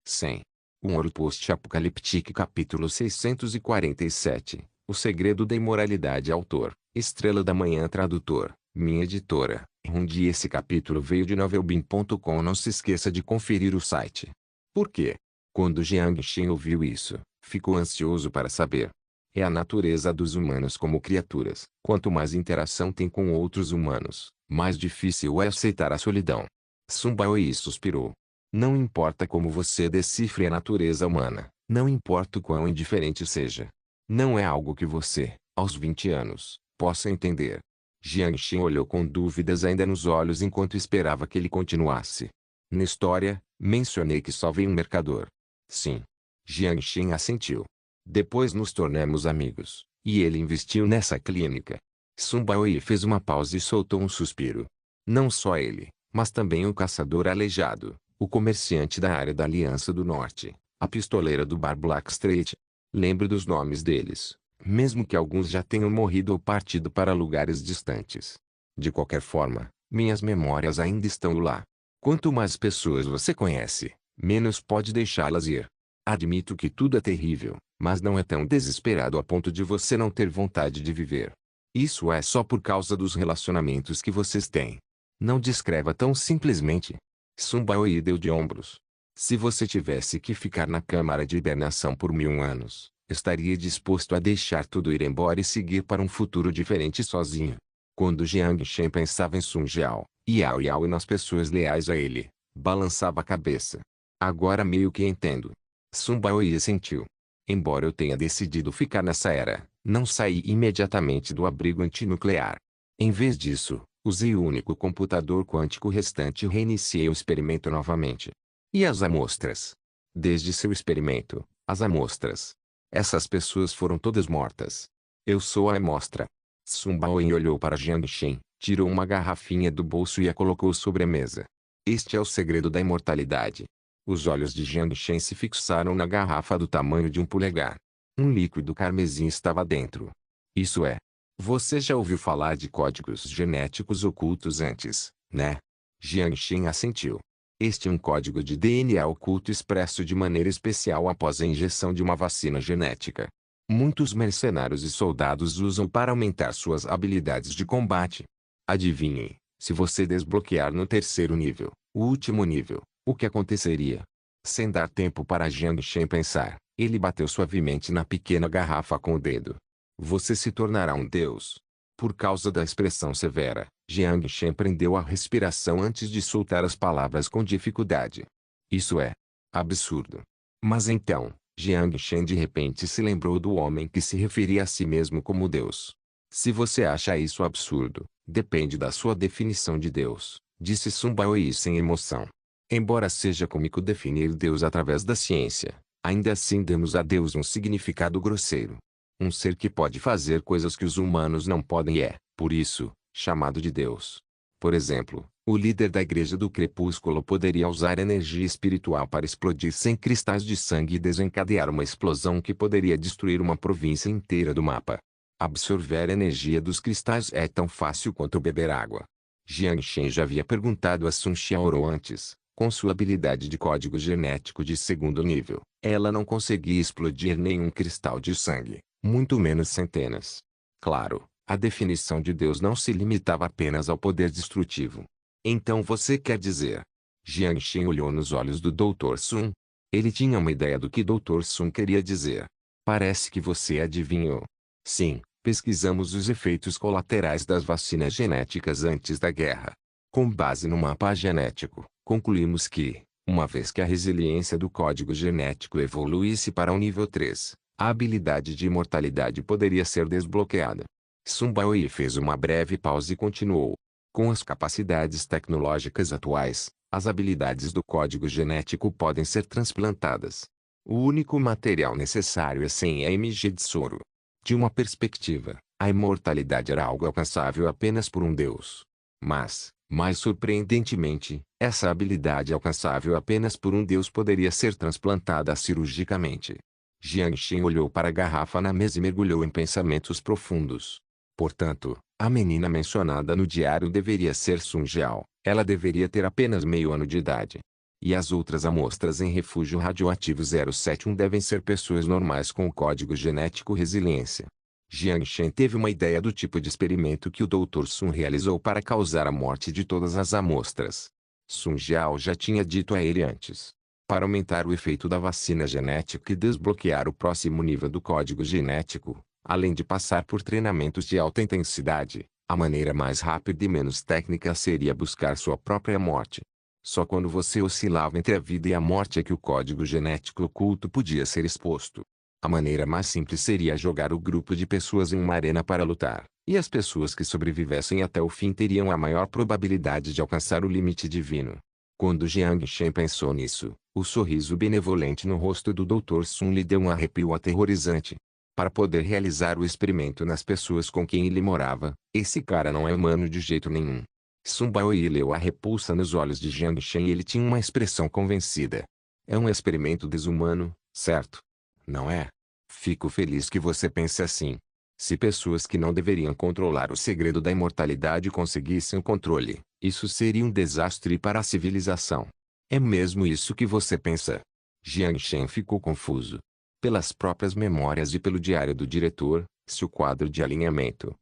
100. Um ouro post-apocaliptique capítulo 647. O segredo da imoralidade. Autor, Estrela da Manhã. Tradutor, minha editora. Esse capítulo veio de novelbin.com. Não se esqueça de conferir o site. Por quê? Quando Jiang Shen ouviu isso, ficou ansioso para saber. É a natureza dos humanos como criaturas. Quanto mais interação tem com outros humanos, mais difícil é aceitar a solidão. Sun Baoyi suspirou. Não importa como você decifre a natureza humana, não importa o quão indiferente seja. Não é algo que você, aos 20 anos, possa entender. Jiang Shen olhou com dúvidas ainda nos olhos enquanto esperava que ele continuasse. Na história, mencionei que só veio um mercador. Sim. Jiang Shen assentiu. Depois nos tornamos amigos, e ele investiu nessa clínica. Sun Baoyi fez uma pausa e soltou um suspiro. Não só ele, mas também o caçador aleijado, o comerciante da área da Aliança do Norte, a pistoleira do bar Blackstreet. Lembre dos nomes deles, mesmo que alguns já tenham morrido ou partido para lugares distantes. De qualquer forma, minhas memórias ainda estão lá. Quanto mais pessoas você conhece, menos pode deixá-las ir. Admito que tudo é terrível, mas não é tão desesperado a ponto de você não ter vontade de viver. Isso é só por causa dos relacionamentos que vocês têm. Não descreva tão simplesmente. Sun Baoyi deu de ombros. Se você tivesse que ficar na câmara de hibernação por 1000 anos, estaria disposto a deixar tudo ir embora e seguir para um futuro diferente sozinho. Quando Jiang Shen pensava em Sun Jiao, Yao Yao e nas pessoas leais a ele, balançava a cabeça. Agora meio que entendo. Sun Baoyi sentiu. Embora eu tenha decidido ficar nessa era, não saí imediatamente do abrigo antinuclear. Em vez disso, usei o único computador quântico restante e reiniciei o experimento novamente. E as amostras? Desde seu experimento, as amostras. Essas pessoas foram todas mortas. Eu sou a amostra. Sun Baoyi olhou para Jiang Shen, tirou uma garrafinha do bolso e a colocou sobre a mesa. Este é o segredo da imortalidade. Os olhos de Jiang Shen se fixaram na garrafa do tamanho de um polegar. Um líquido carmesim estava dentro. Isso é. Você já ouviu falar de códigos genéticos ocultos antes, né? Jiang Shen assentiu. Este é um código de DNA oculto expresso de maneira especial após a injeção de uma vacina genética. Muitos mercenários e soldados usam para aumentar suas habilidades de combate. Adivinhem, se você desbloquear no terceiro nível, o último nível, o que aconteceria? Sem dar tempo para Jiang Shen pensar, ele bateu suavemente na pequena garrafa com o dedo. Você se tornará um deus. Por causa da expressão severa, Jiang Shen prendeu a respiração antes de soltar as palavras com dificuldade. Isso é absurdo. Mas então, Jiang Shen de repente se lembrou do homem que se referia a si mesmo como Deus. Se você acha isso absurdo, depende da sua definição de Deus, disse Sun Baoyi sem emoção. Embora seja cômico definir Deus através da ciência, ainda assim damos a Deus um significado grosseiro. Um ser que pode fazer coisas que os humanos não podem e é, por isso, chamado de Deus. Por exemplo, o líder da Igreja do Crepúsculo poderia usar energia espiritual para explodir 100 cristais de sangue e desencadear uma explosão que poderia destruir uma província inteira do mapa. Absorver a energia dos cristais é tão fácil quanto beber água. Jiang Shen já havia perguntado a Sun Xiaoro antes. Com sua habilidade de código genético de segundo nível, ela não conseguia explodir nenhum cristal de sangue, muito menos centenas. Claro, a definição de Deus não se limitava apenas ao poder destrutivo. Então você quer dizer? Jiang Shen olhou nos olhos do Dr. Sun. Ele tinha uma ideia do que Dr. Sun queria dizer. Parece que você adivinhou. Sim, pesquisamos os efeitos colaterais das vacinas genéticas antes da guerra. Com base no mapa genético, concluímos que, uma vez que a resiliência do código genético evoluísse para o nível 3, a habilidade de imortalidade poderia ser desbloqueada. Sun Baoyi fez uma breve pausa e continuou. Com as capacidades tecnológicas atuais, as habilidades do código genético podem ser transplantadas. O único material necessário é 100 mg de soro. De uma perspectiva, a imortalidade era algo alcançável apenas por um deus. Mas, mais surpreendentemente, essa habilidade alcançável apenas por um deus poderia ser transplantada cirurgicamente. Jiang Shen olhou para a garrafa na mesa e mergulhou em pensamentos profundos. Portanto, a menina mencionada no diário deveria ser Sun Jiao. Ela deveria ter apenas meio ano de idade. E as outras amostras em refúgio radioativo 071 devem ser pessoas normais com o código genético resiliência. Jiang Shen teve uma ideia do tipo de experimento que o Dr. Sun realizou para causar a morte de todas as amostras. Sun Jiao já tinha dito a ele antes. Para aumentar o efeito da vacina genética e desbloquear o próximo nível do código genético, além de passar por treinamentos de alta intensidade, a maneira mais rápida e menos técnica seria buscar sua própria morte. Só quando você oscilava entre a vida e a morte é que o código genético oculto podia ser exposto. A maneira mais simples seria jogar o grupo de pessoas em uma arena para lutar, e as pessoas que sobrevivessem até o fim teriam a maior probabilidade de alcançar o limite divino. Quando Jiang Shen pensou nisso, o sorriso benevolente no rosto do Dr. Sun lhe deu um arrepio aterrorizante. Para poder realizar o experimento nas pessoas com quem ele morava, esse cara não é humano de jeito nenhum. Sun Baoyi leu a repulsa nos olhos de Jiang Shen e ele tinha uma expressão convencida. É um experimento desumano, certo? Não é? Fico feliz que você pense assim. Se pessoas que não deveriam controlar o segredo da imortalidade conseguissem o controle, isso seria um desastre para a civilização. É mesmo isso que você pensa? Jiang Shen ficou confuso. Pelas próprias memórias e pelo diário do diretor, se o quadro de alinhamento,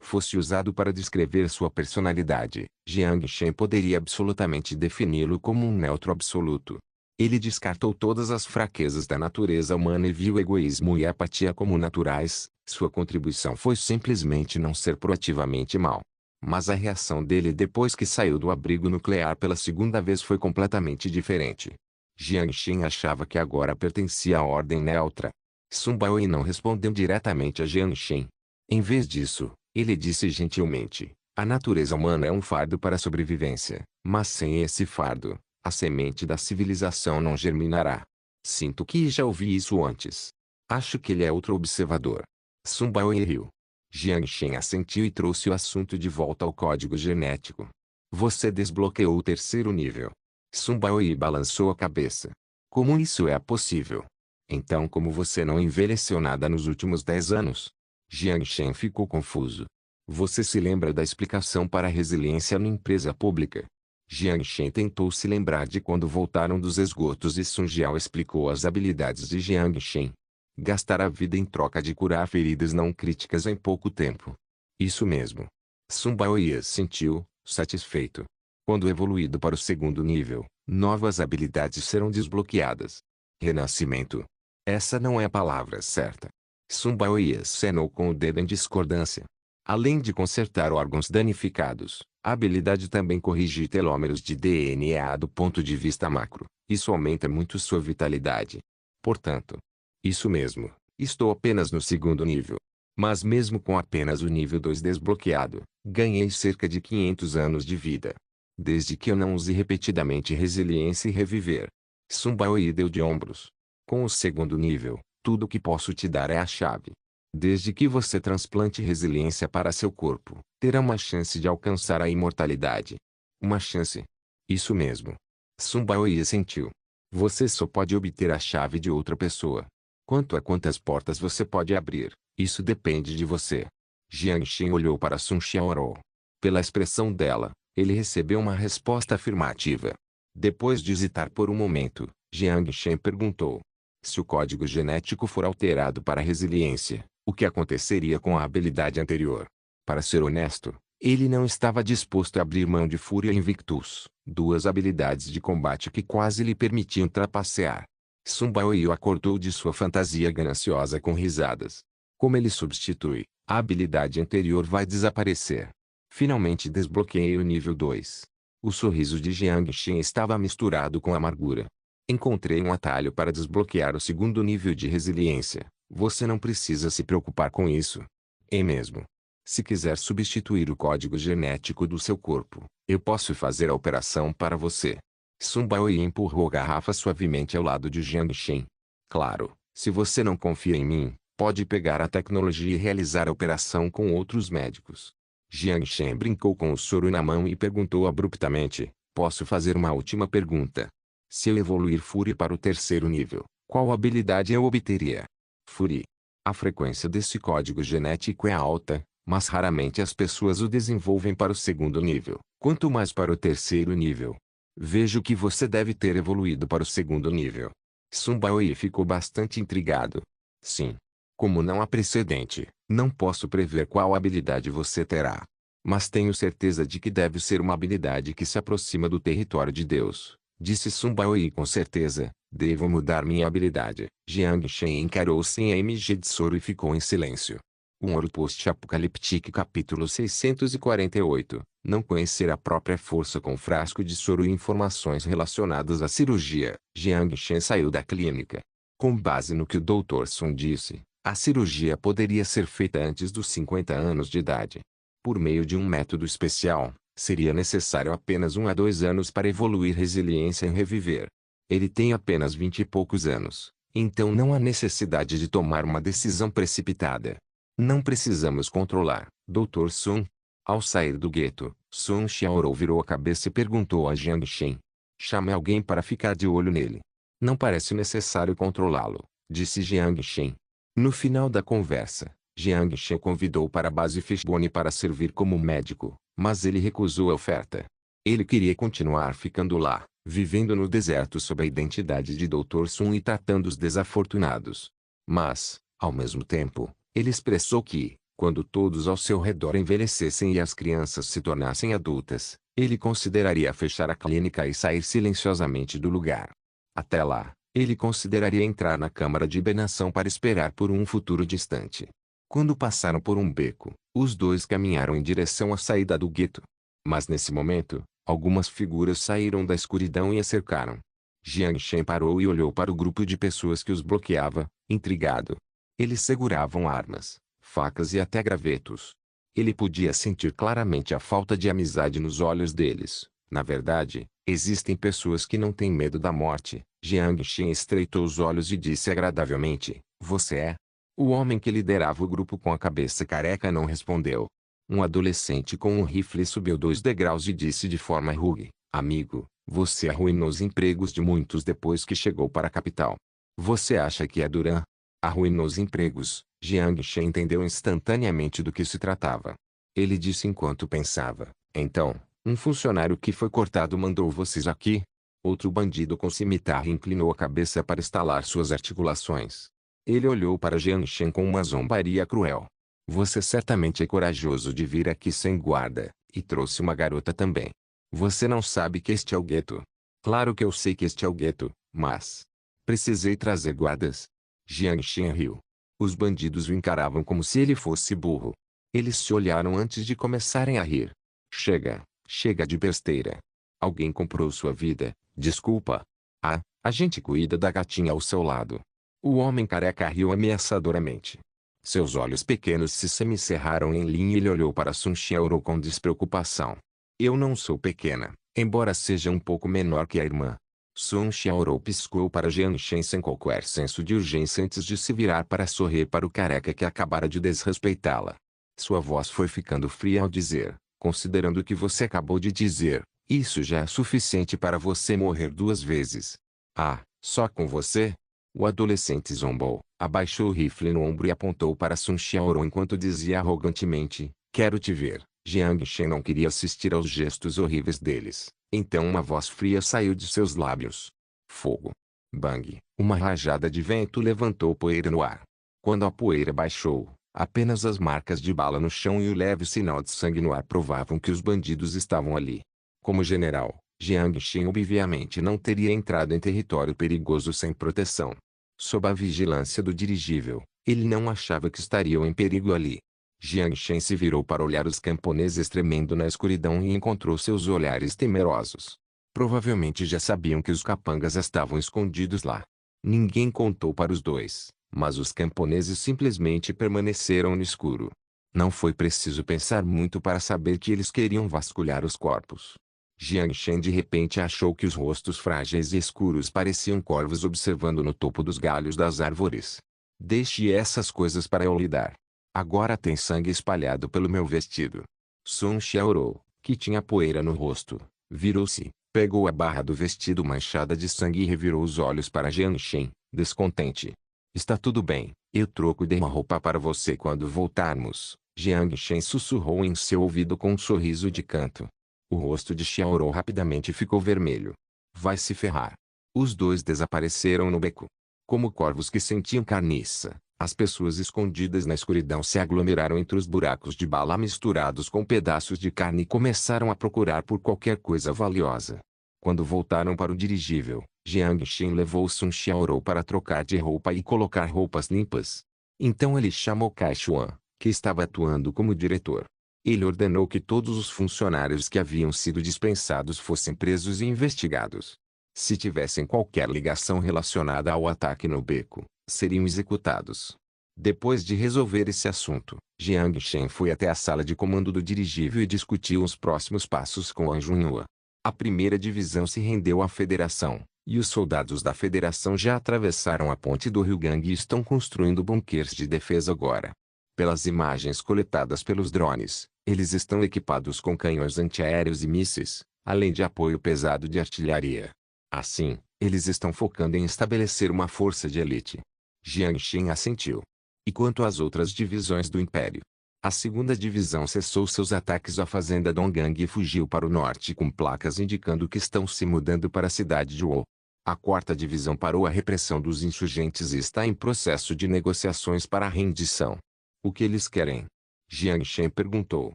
fosse usado para descrever sua personalidade, Jiang Shen poderia absolutamente defini-lo como um neutro absoluto. Ele descartou todas as fraquezas da natureza humana e viu egoísmo e apatia como naturais. Sua contribuição foi simplesmente não ser proativamente mau. Mas a reação dele depois que saiu do abrigo nuclear pela segunda vez foi completamente diferente. Jiang Shen achava que agora pertencia à ordem neutra. Sun Baoyi não respondeu diretamente a Jiang Shen. Em vez disso, ele disse gentilmente: a natureza humana é um fardo para a sobrevivência, mas sem esse fardo, a semente da civilização não germinará. Sinto que já ouvi isso antes. Acho que ele é outro observador. Sun Baoyi riu. Jiang Shen assentiu e trouxe o assunto de volta ao código genético. Você desbloqueou o terceiro nível. Sun Baoyi balançou a cabeça. Como isso é possível? Então como você não envelheceu nada nos últimos 10 anos? Jiang Shen ficou confuso. Você se lembra da explicação para a resiliência na empresa pública? Jiang Shen tentou se lembrar de quando voltaram dos esgotos e Sun Jiao explicou as habilidades de Jiang Shen. Gastar a vida em troca de curar feridas não críticas em pouco tempo. Isso mesmo. Sun Baoyi sentiu, satisfeito. Quando evoluído para o segundo nível, novas habilidades serão desbloqueadas. Renascimento. Essa não é a palavra certa. Sun Baoyi acenou com o dedo em discordância. Além de consertar órgãos danificados, a habilidade também corrige telômeros de DNA do ponto de vista macro. Isso aumenta muito sua vitalidade. Portanto, isso mesmo, estou apenas no segundo nível. Mas mesmo com apenas o nível 2 desbloqueado, ganhei cerca de 500 anos de vida. Desde que eu não use repetidamente resiliência e reviver. Sun Baoyi deu de ombros. Com o segundo nível, tudo o que posso te dar é a chave. Desde que você transplante resiliência para seu corpo, terá uma chance de alcançar a imortalidade. Uma chance. Isso mesmo. Sun Baoyi sentiu. Você só pode obter a chave de outra pessoa. Quanto a quantas portas você pode abrir, isso depende de você. Jiang Shen olhou para Sun Xiaorou. Pela expressão dela, ele recebeu uma resposta afirmativa. Depois de hesitar por um momento, Jiang Shen perguntou: se o código genético for alterado para resiliência, o que aconteceria com a habilidade anterior? Para ser honesto, ele não estava disposto a abrir mão de Fúria e Invictus, duas habilidades de combate que quase lhe permitiam trapacear. Sun Baoyi acordou de sua fantasia gananciosa com risadas. Como ele substitui, a habilidade anterior vai desaparecer. Finalmente desbloqueei o nível 2. O sorriso de Jiang Shen estava misturado com amargura. Encontrei um atalho para desbloquear o segundo nível de resiliência. Você não precisa se preocupar com isso. É mesmo. Se quiser substituir o código genético do seu corpo, eu posso fazer a operação para você. Sun Baoyi empurrou a garrafa suavemente ao lado de Jiang Shen. Claro, se você não confia em mim, pode pegar a tecnologia e realizar a operação com outros médicos. Jiang Shen brincou com o soro na mão e perguntou abruptamente: posso fazer uma última pergunta? Se eu evoluir Fury para o terceiro nível, qual habilidade eu obteria? Fury. A frequência desse código genético é alta, mas raramente as pessoas o desenvolvem para o segundo nível, quanto mais para o terceiro nível. Vejo que você deve ter evoluído para o segundo nível. Sun Baoyi ficou bastante intrigado. Sim. Como não há precedente, não posso prever qual habilidade você terá. Mas tenho certeza de que deve ser uma habilidade que se aproxima do território de Deus, disse Sun Baoyi com certeza. Devo mudar minha habilidade. Jiang Shen encarou sem a MG de Soro e ficou em silêncio. Um Ouro Post-Apocaliptique capítulo 648. Não conhecer a própria força com frasco de soro e informações relacionadas à cirurgia. Jiang Shen saiu da clínica. Com base no que o Dr. Sun disse, a cirurgia poderia ser feita antes dos 50 anos de idade. Por meio de um método especial, seria necessário apenas 1 a 2 anos para evoluir resiliência e reviver. Ele tem apenas 20 e poucos anos, então não há necessidade de tomar uma decisão precipitada. Não precisamos controlar, Dr. Sun. Ao sair do gueto, Sun Xiaorou virou a cabeça e perguntou a Jiang Shen. Chame alguém para ficar de olho nele. Não parece necessário controlá-lo, disse Jiang Shen. No final da conversa, Jiang Shen convidou para a base Fishbone para servir como médico, mas ele recusou a oferta. Ele queria continuar ficando lá, vivendo no deserto sob a identidade de Dr. Sun e tratando os desafortunados. Mas, ao mesmo tempo, ele expressou que, quando todos ao seu redor envelhecessem e as crianças se tornassem adultas, ele consideraria fechar a clínica e sair silenciosamente do lugar. Até lá, ele consideraria entrar na câmara de hibernação para esperar por um futuro distante. Quando passaram por um beco, os dois caminharam em direção à saída do gueto. Mas nesse momento, algumas figuras saíram da escuridão e a cercaram. Jiang Shen parou e olhou para o grupo de pessoas que os bloqueava, intrigado. Eles seguravam armas, facas e até gravetos. Ele podia sentir claramente a falta de amizade nos olhos deles. Na verdade, existem pessoas que não têm medo da morte. Jiang Shen estreitou os olhos e disse agradavelmente, você é? O homem que liderava o grupo com a cabeça careca não respondeu. Um adolescente com um rifle subiu 2 degraus e disse de forma rude, amigo, você arruinou os empregos de muitos depois que chegou para a capital. Você acha que é Duran? Arruinou os empregos. Jiang Shen entendeu instantaneamente do que se tratava. Ele disse enquanto pensava, então, um funcionário que foi cortado mandou vocês aqui? Outro bandido com cimitarra inclinou a cabeça para estalar suas articulações. Ele olhou para Jiang Shen com uma zombaria cruel. Você certamente é corajoso de vir aqui sem guarda, e trouxe uma garota também. Você não sabe que este é o gueto. Claro que eu sei que este é o gueto, mas... precisei trazer guardas. Jiang Shen riu. Os bandidos o encaravam como se ele fosse burro. Eles se olharam antes de começarem a rir. Chega, chega de besteira. Alguém comprou sua vida, desculpa. Ah, a gente cuida da gatinha ao seu lado. O homem careca riu ameaçadoramente. Seus olhos pequenos se semicerraram em linha e ele olhou para Sun Xiaorou com despreocupação. Eu não sou pequena, embora seja um pouco menor que a irmã. Sun Xiaorou piscou para Jiang Shen sem qualquer senso de urgência antes de se virar para sorrir para o careca que acabara de desrespeitá-la. Sua voz foi ficando fria ao dizer, considerando o que você acabou de dizer, isso já é suficiente para você morrer 2 vezes. Ah, só com você? O adolescente zombou, abaixou o rifle no ombro e apontou para Sun Xiaorou enquanto dizia arrogantemente, quero te ver. Jiang Shen não queria assistir aos gestos horríveis deles, então uma voz fria saiu de seus lábios. Fogo. Bang. Uma rajada de vento levantou poeira no ar. Quando a poeira baixou, apenas as marcas de bala no chão e o leve sinal de sangue no ar provavam que os bandidos estavam ali. Como general, Jiang Shen obviamente não teria entrado em território perigoso sem proteção. Sob a vigilância do dirigível, ele não achava que estariam em perigo ali. Jiang Shen se virou para olhar os camponeses tremendo na escuridão e encontrou seus olhares temerosos. Provavelmente já sabiam que os capangas estavam escondidos lá. Ninguém contou para os dois, mas os camponeses simplesmente permaneceram no escuro. Não foi preciso pensar muito para saber que eles queriam vasculhar os corpos. Jiang Shen de repente achou que os rostos frágeis e escuros pareciam corvos observando no topo dos galhos das árvores. Deixe essas coisas para eu lidar. Agora tem sangue espalhado pelo meu vestido. Sun Xiaorou, que tinha poeira no rosto, virou-se, pegou a barra do vestido manchada de sangue e revirou os olhos para Jiang Shen, descontente. Está tudo bem, eu troco de uma roupa para você quando voltarmos. Jiang Shen sussurrou em seu ouvido com um sorriso de canto. O rosto de Xiaorou rapidamente ficou vermelho. Vai se ferrar. Os dois desapareceram no beco. Como corvos que sentiam carniça, as pessoas escondidas na escuridão se aglomeraram entre os buracos de bala misturados com pedaços de carne e começaram a procurar por qualquer coisa valiosa. Quando voltaram para o dirigível, Jiang Xin levou Sun Xiaorou para trocar de roupa e colocar roupas limpas. Então ele chamou Kai Xuan, que estava atuando como diretor. Ele ordenou que todos os funcionários que haviam sido dispensados fossem presos e investigados. Se tivessem qualquer ligação relacionada ao ataque no beco, seriam executados. Depois de resolver esse assunto, Jiang Shen foi até a sala de comando do dirigível e discutiu os próximos passos com An Junhua. A primeira divisão se rendeu à Federação, e os soldados da Federação já atravessaram a ponte do Rio Gang e estão construindo bunkers de defesa agora. Pelas imagens coletadas pelos drones, eles estão equipados com canhões antiaéreos e mísseis, além de apoio pesado de artilharia. Assim, eles estão focando em estabelecer uma força de elite. Jiang Xin assentiu. E quanto às outras divisões do Império? A segunda divisão cessou seus ataques à fazenda Donggang e fugiu para o norte com placas indicando que estão se mudando para a cidade de Wo. A quarta divisão parou a repressão dos insurgentes e está em processo de negociações para a rendição. O que eles querem? Jiang Shen perguntou.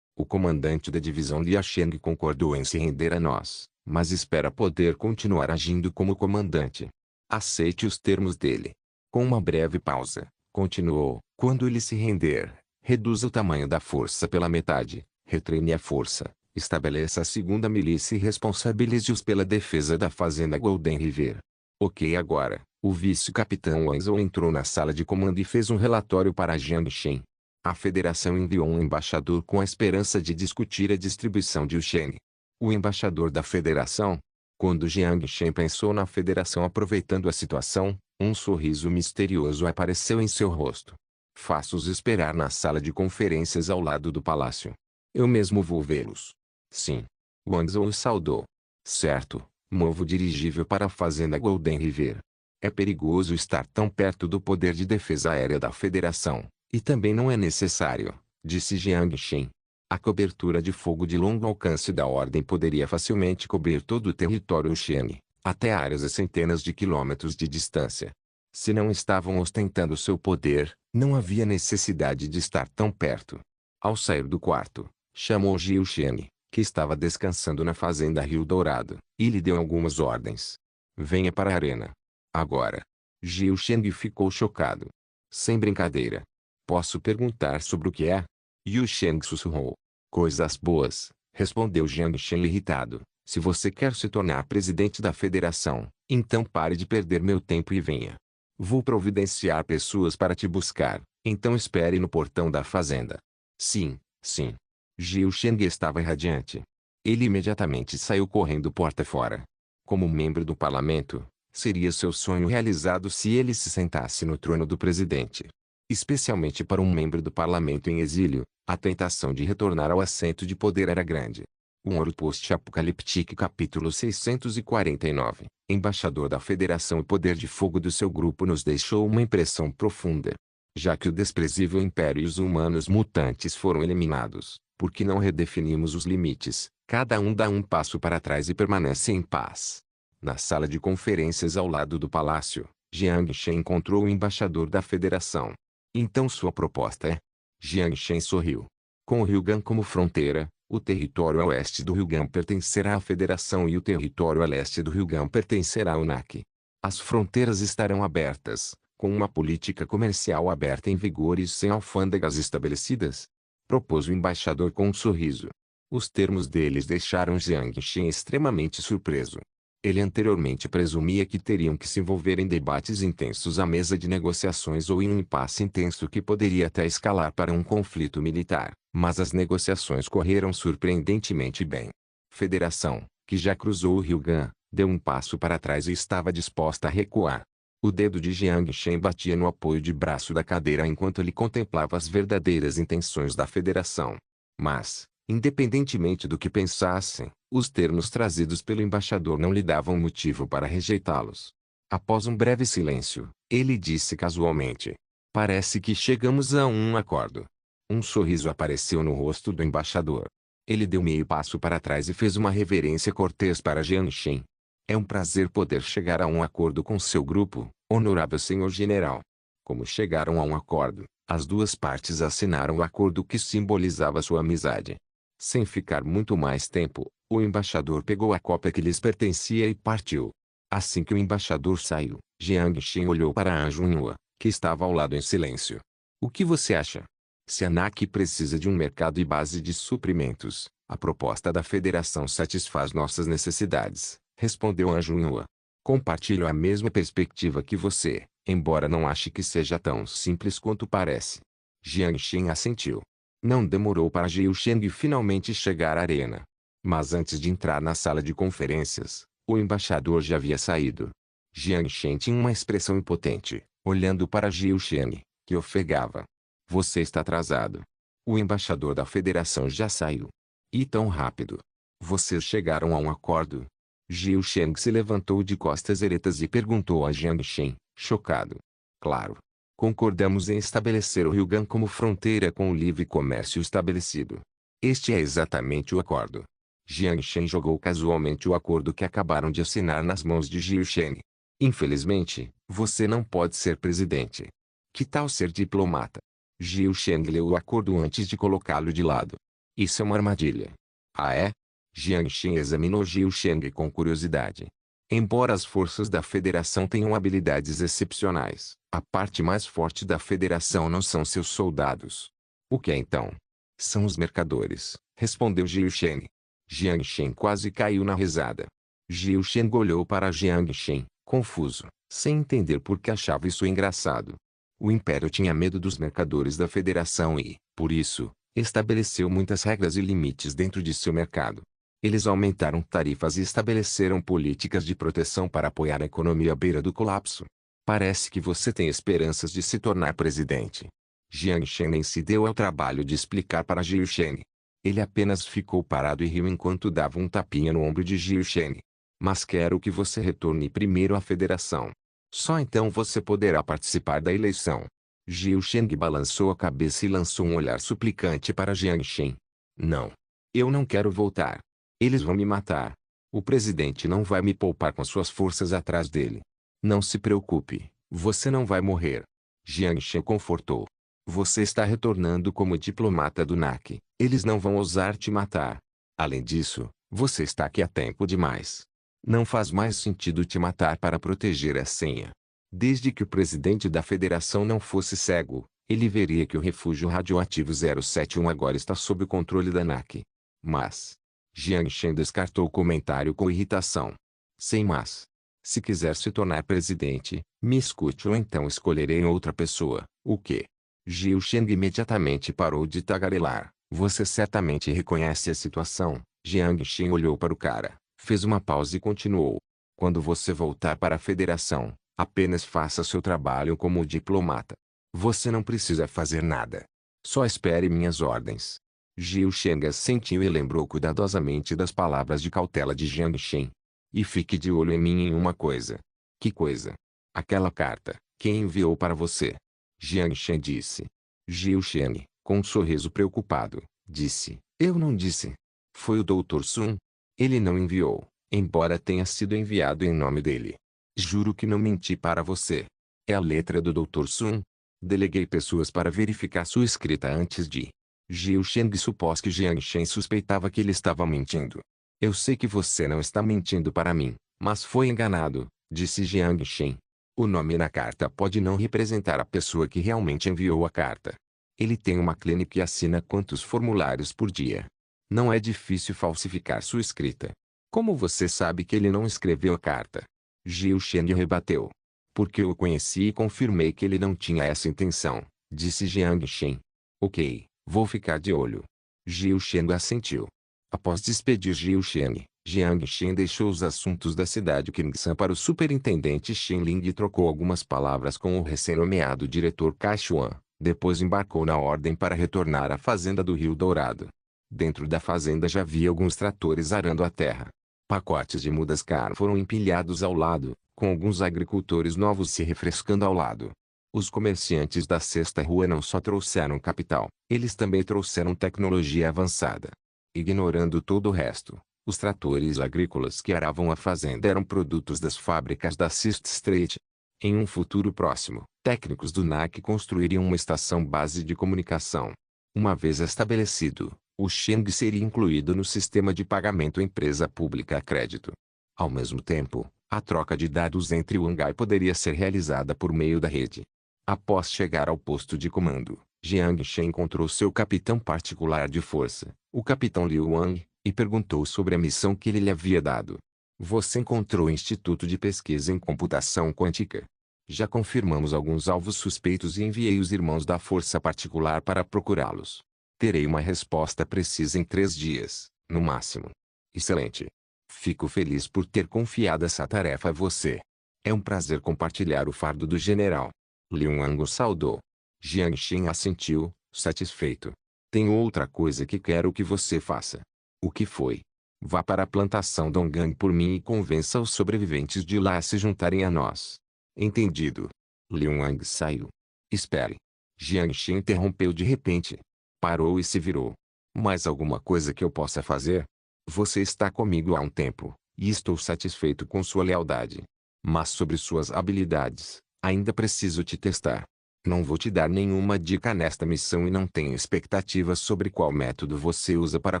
O comandante da divisão Liasheng concordou em se render a nós, mas espera poder continuar agindo como comandante. Aceite os termos dele. Com uma breve pausa, continuou, quando ele se render, reduza o tamanho da força pela metade, retreine a força, estabeleça a segunda milícia e responsabilize-os pela defesa da fazenda Golden River. Ok, agora, o vice-capitão Wang Zhou entrou na sala de comando e fez um relatório para Jiang Shen. A federação enviou um embaixador com a esperança de discutir a distribuição de Yusheng. O embaixador da federação? Quando Jiang Shen pensou na federação aproveitando a situação, um sorriso misterioso apareceu em seu rosto. Faça-os esperar na sala de conferências ao lado do palácio. Eu mesmo vou vê-los. Sim. Wang Zhou saudou. Certo, movo dirigível para a fazenda Golden River. É perigoso estar tão perto do poder de defesa aérea da federação, e também não é necessário, disse Jiang Shen. A cobertura de fogo de longo alcance da Ordem poderia facilmente cobrir todo o território Shen, até áreas a centenas de quilômetros de distância. Se não estavam ostentando seu poder, não havia necessidade de estar tão perto. Ao sair do quarto, chamou Jiu Shen, que estava descansando na fazenda Rio Dourado, e lhe deu algumas ordens. Venha para a arena. Agora. Jiu Shen ficou chocado. Sem brincadeira. Posso perguntar sobre o que é? Yu Sheng sussurrou. Coisas boas, respondeu Jiang Shen irritado. Se você quer se tornar presidente da federação, então pare de perder meu tempo e venha. Vou providenciar pessoas para te buscar, então espere no portão da fazenda. Sim, sim. Jiu Sheng estava radiante. Ele imediatamente saiu correndo porta fora. Como membro do parlamento, seria seu sonho realizado se ele se sentasse no trono do presidente. Especialmente para um membro do parlamento em exílio, a tentação de retornar ao assento de poder era grande. Um Ouro Post-Apocaliptique capítulo 649. Embaixador da Federação. O poder de fogo do seu grupo nos deixou uma impressão profunda. Já que o desprezível Império e os humanos mutantes foram eliminados, por que não redefinimos os limites? Cada um dá um passo para trás e permanece em paz. Na sala de conferências ao lado do palácio, Jiang Shen encontrou o embaixador da Federação. Então sua proposta é? Jiang Shen sorriu. Com o Rio Gang como fronteira, o território a oeste do Rio Gang pertencerá à Federação e o território a leste do Rio Gang pertencerá ao NAC. As fronteiras estarão abertas, com uma política comercial aberta em vigor e sem alfândegas estabelecidas. Propôs o embaixador com um sorriso. Os termos deles deixaram Jiang Shen extremamente surpreso. Ele anteriormente presumia que teriam que se envolver em debates intensos à mesa de negociações ou em um impasse intenso que poderia até escalar para um conflito militar, mas as negociações correram surpreendentemente bem. Federação, que já cruzou o Rio Gan, deu um passo para trás e estava disposta a recuar. O dedo de Jiang Shen batia no apoio de braço da cadeira enquanto ele contemplava as verdadeiras intenções da Federação. Mas, independentemente do que pensassem, os termos trazidos pelo embaixador não lhe davam motivo para rejeitá-los. Após um breve silêncio, ele disse casualmente: parece que chegamos a um acordo. Um sorriso apareceu no rosto do embaixador. Ele deu meio passo para trás e fez uma reverência cortês para Jiang Shen. É um prazer poder chegar a um acordo com seu grupo, honorável senhor general. Como chegaram a um acordo, as duas partes assinaram o acordo que simbolizava sua amizade. Sem ficar muito mais tempo, o embaixador pegou a cópia que lhes pertencia e partiu. Assim que o embaixador saiu, Jiang Shen olhou para Anjo Yunhua, que estava ao lado em silêncio. O que você acha? Se a NAC precisa de um mercado e base de suprimentos, a proposta da federação satisfaz nossas necessidades, respondeu Anjo Yunhua. Compartilho a mesma perspectiva que você, embora não ache que seja tão simples quanto parece. Jiang Shen assentiu. Não demorou para Jiu Sheng finalmente chegar à arena. Mas antes de entrar na sala de conferências, o embaixador já havia saído. Jiang Shen tinha uma expressão impotente, olhando para Jiu Sheng, que ofegava. Você está atrasado. O embaixador da federação já saiu. E tão rápido. Vocês chegaram a um acordo? Jiu Sheng se levantou de costas eretas e perguntou a Jiang Shen, chocado. Claro. Concordamos em estabelecer o Ryugan como fronteira com o livre comércio estabelecido. Este é exatamente o acordo. Jiang Shen jogou casualmente o acordo que acabaram de assinar nas mãos de Jiu Sheng. Infelizmente, você não pode ser presidente. Que tal ser diplomata? Jiu Sheng leu o acordo antes de colocá-lo de lado. Isso é uma armadilha. Ah é? Jiang Shen examinou Jiu Sheng com curiosidade. Embora as forças da federação tenham habilidades excepcionais, a parte mais forte da federação não são seus soldados. O que é então? São os mercadores, respondeu Jiu Sheng. Jiang Shen quase caiu na risada. Jiu Sheng olhou para Jiang Shen, confuso, sem entender por que achava isso engraçado. O Império tinha medo dos mercadores da federação e, por isso, estabeleceu muitas regras e limites dentro de seu mercado. Eles aumentaram tarifas e estabeleceram políticas de proteção para apoiar a economia à beira do colapso. Parece que você tem esperanças de se tornar presidente. Jiang Shen nem se deu ao trabalho de explicar para Jiu Sheng. Ele apenas ficou parado e riu enquanto dava um tapinha no ombro de Jiu Sheng. Mas quero que você retorne primeiro à federação. Só então você poderá participar da eleição. Jiu Sheng balançou a cabeça e lançou um olhar suplicante para Jiang Shen. Não. Eu não quero voltar. Eles vão me matar. O presidente não vai me poupar com suas forças atrás dele. Não se preocupe, você não vai morrer. Jiang Shen confortou. Você está retornando como diplomata do NAC. Eles não vão ousar te matar. Além disso, você está aqui há tempo demais. Não faz mais sentido te matar para proteger a senha. Desde que o presidente da federação não fosse cego, ele veria que o refúgio radioativo 071 agora está sob o controle da NAC. Mas... Jiang Shen descartou o comentário com irritação. Sem mas. Se quiser se tornar presidente, me escute ou então escolherei outra pessoa. O quê? Jiu Sheng imediatamente parou de tagarelar. Você certamente reconhece a situação. Jiang Shen olhou para o cara, fez uma pausa e continuou. Quando você voltar para a federação, apenas faça seu trabalho como diplomata. Você não precisa fazer nada. Só espere minhas ordens. Jiu Sheng assentiu e lembrou cuidadosamente das palavras de cautela de Jiang Shen. E fique de olho em mim em uma coisa. Que coisa? Aquela carta, quem enviou para você? Jiang Shen disse. Jiu Sheng, com um sorriso preocupado, disse. Eu não disse. Foi o Dr. Sun. Ele não enviou, embora tenha sido enviado em nome dele. Juro que não menti para você. É a letra do Dr. Sun. Deleguei pessoas para verificar sua escrita antes de... Jiu Sheng supôs que Jiang Shen suspeitava que ele estava mentindo. Eu sei que você não está mentindo para mim, mas foi enganado, disse Jiang Shen. O nome na carta pode não representar a pessoa que realmente enviou a carta. Ele tem uma clínica e assina quantos formulários por dia. Não é difícil falsificar sua escrita. Como você sabe que ele não escreveu a carta? Jiu Sheng rebateu. Porque eu o conheci e confirmei que ele não tinha essa intenção, disse Jiang Shen. Ok. Vou ficar de olho. Jiu Sheng assentiu. Após despedir Jiu Sheng, Jiang Shen deixou os assuntos da cidade Qingsan para o superintendente Shen Ling e trocou algumas palavras com o recém-nomeado diretor Kai Xuan. Depois embarcou na ordem para retornar à fazenda do Rio Dourado. Dentro da fazenda já havia alguns tratores arando a terra. Pacotes de mudas car foram empilhados ao lado, com alguns agricultores novos se refrescando ao lado. Os comerciantes da Sexta Rua não só trouxeram capital, eles também trouxeram tecnologia avançada. Ignorando todo o resto, os tratores agrícolas que aravam a fazenda eram produtos das fábricas da Sixth Street. Em um futuro próximo, técnicos do NAC construiriam uma estação base de comunicação. Uma vez estabelecido, o Sheng seria incluído no sistema de pagamento empresa pública a crédito. Ao mesmo tempo, a troca de dados entre o Hangai poderia ser realizada por meio da rede. Após chegar ao posto de comando, Jiang Shen encontrou seu capitão particular de força, o capitão Liu Wang, e perguntou sobre a missão que ele lhe havia dado. Você encontrou o Instituto de Pesquisa em Computação Quântica. Já confirmamos alguns alvos suspeitos e enviei os irmãos da Força Particular para procurá-los. Terei uma resposta precisa em 3 dias, no máximo. Excelente. Fico feliz por ter confiado essa tarefa a você. É um prazer compartilhar o fardo do general. Liu Wang o saudou. Jiang Shen assentiu, satisfeito. Tenho outra coisa que quero que você faça. O que foi? Vá para a plantação Donggang por mim e convença os sobreviventes de lá a se juntarem a nós. Entendido. Liu Wang saiu. Espere. Jiang Shen interrompeu de repente. Parou e se virou. Mais alguma coisa que eu possa fazer? Você está comigo há um tempo, e estou satisfeito com sua lealdade. Mas sobre suas habilidades, ainda preciso te testar. Não vou te dar nenhuma dica nesta missão e não tenho expectativas sobre qual método você usa para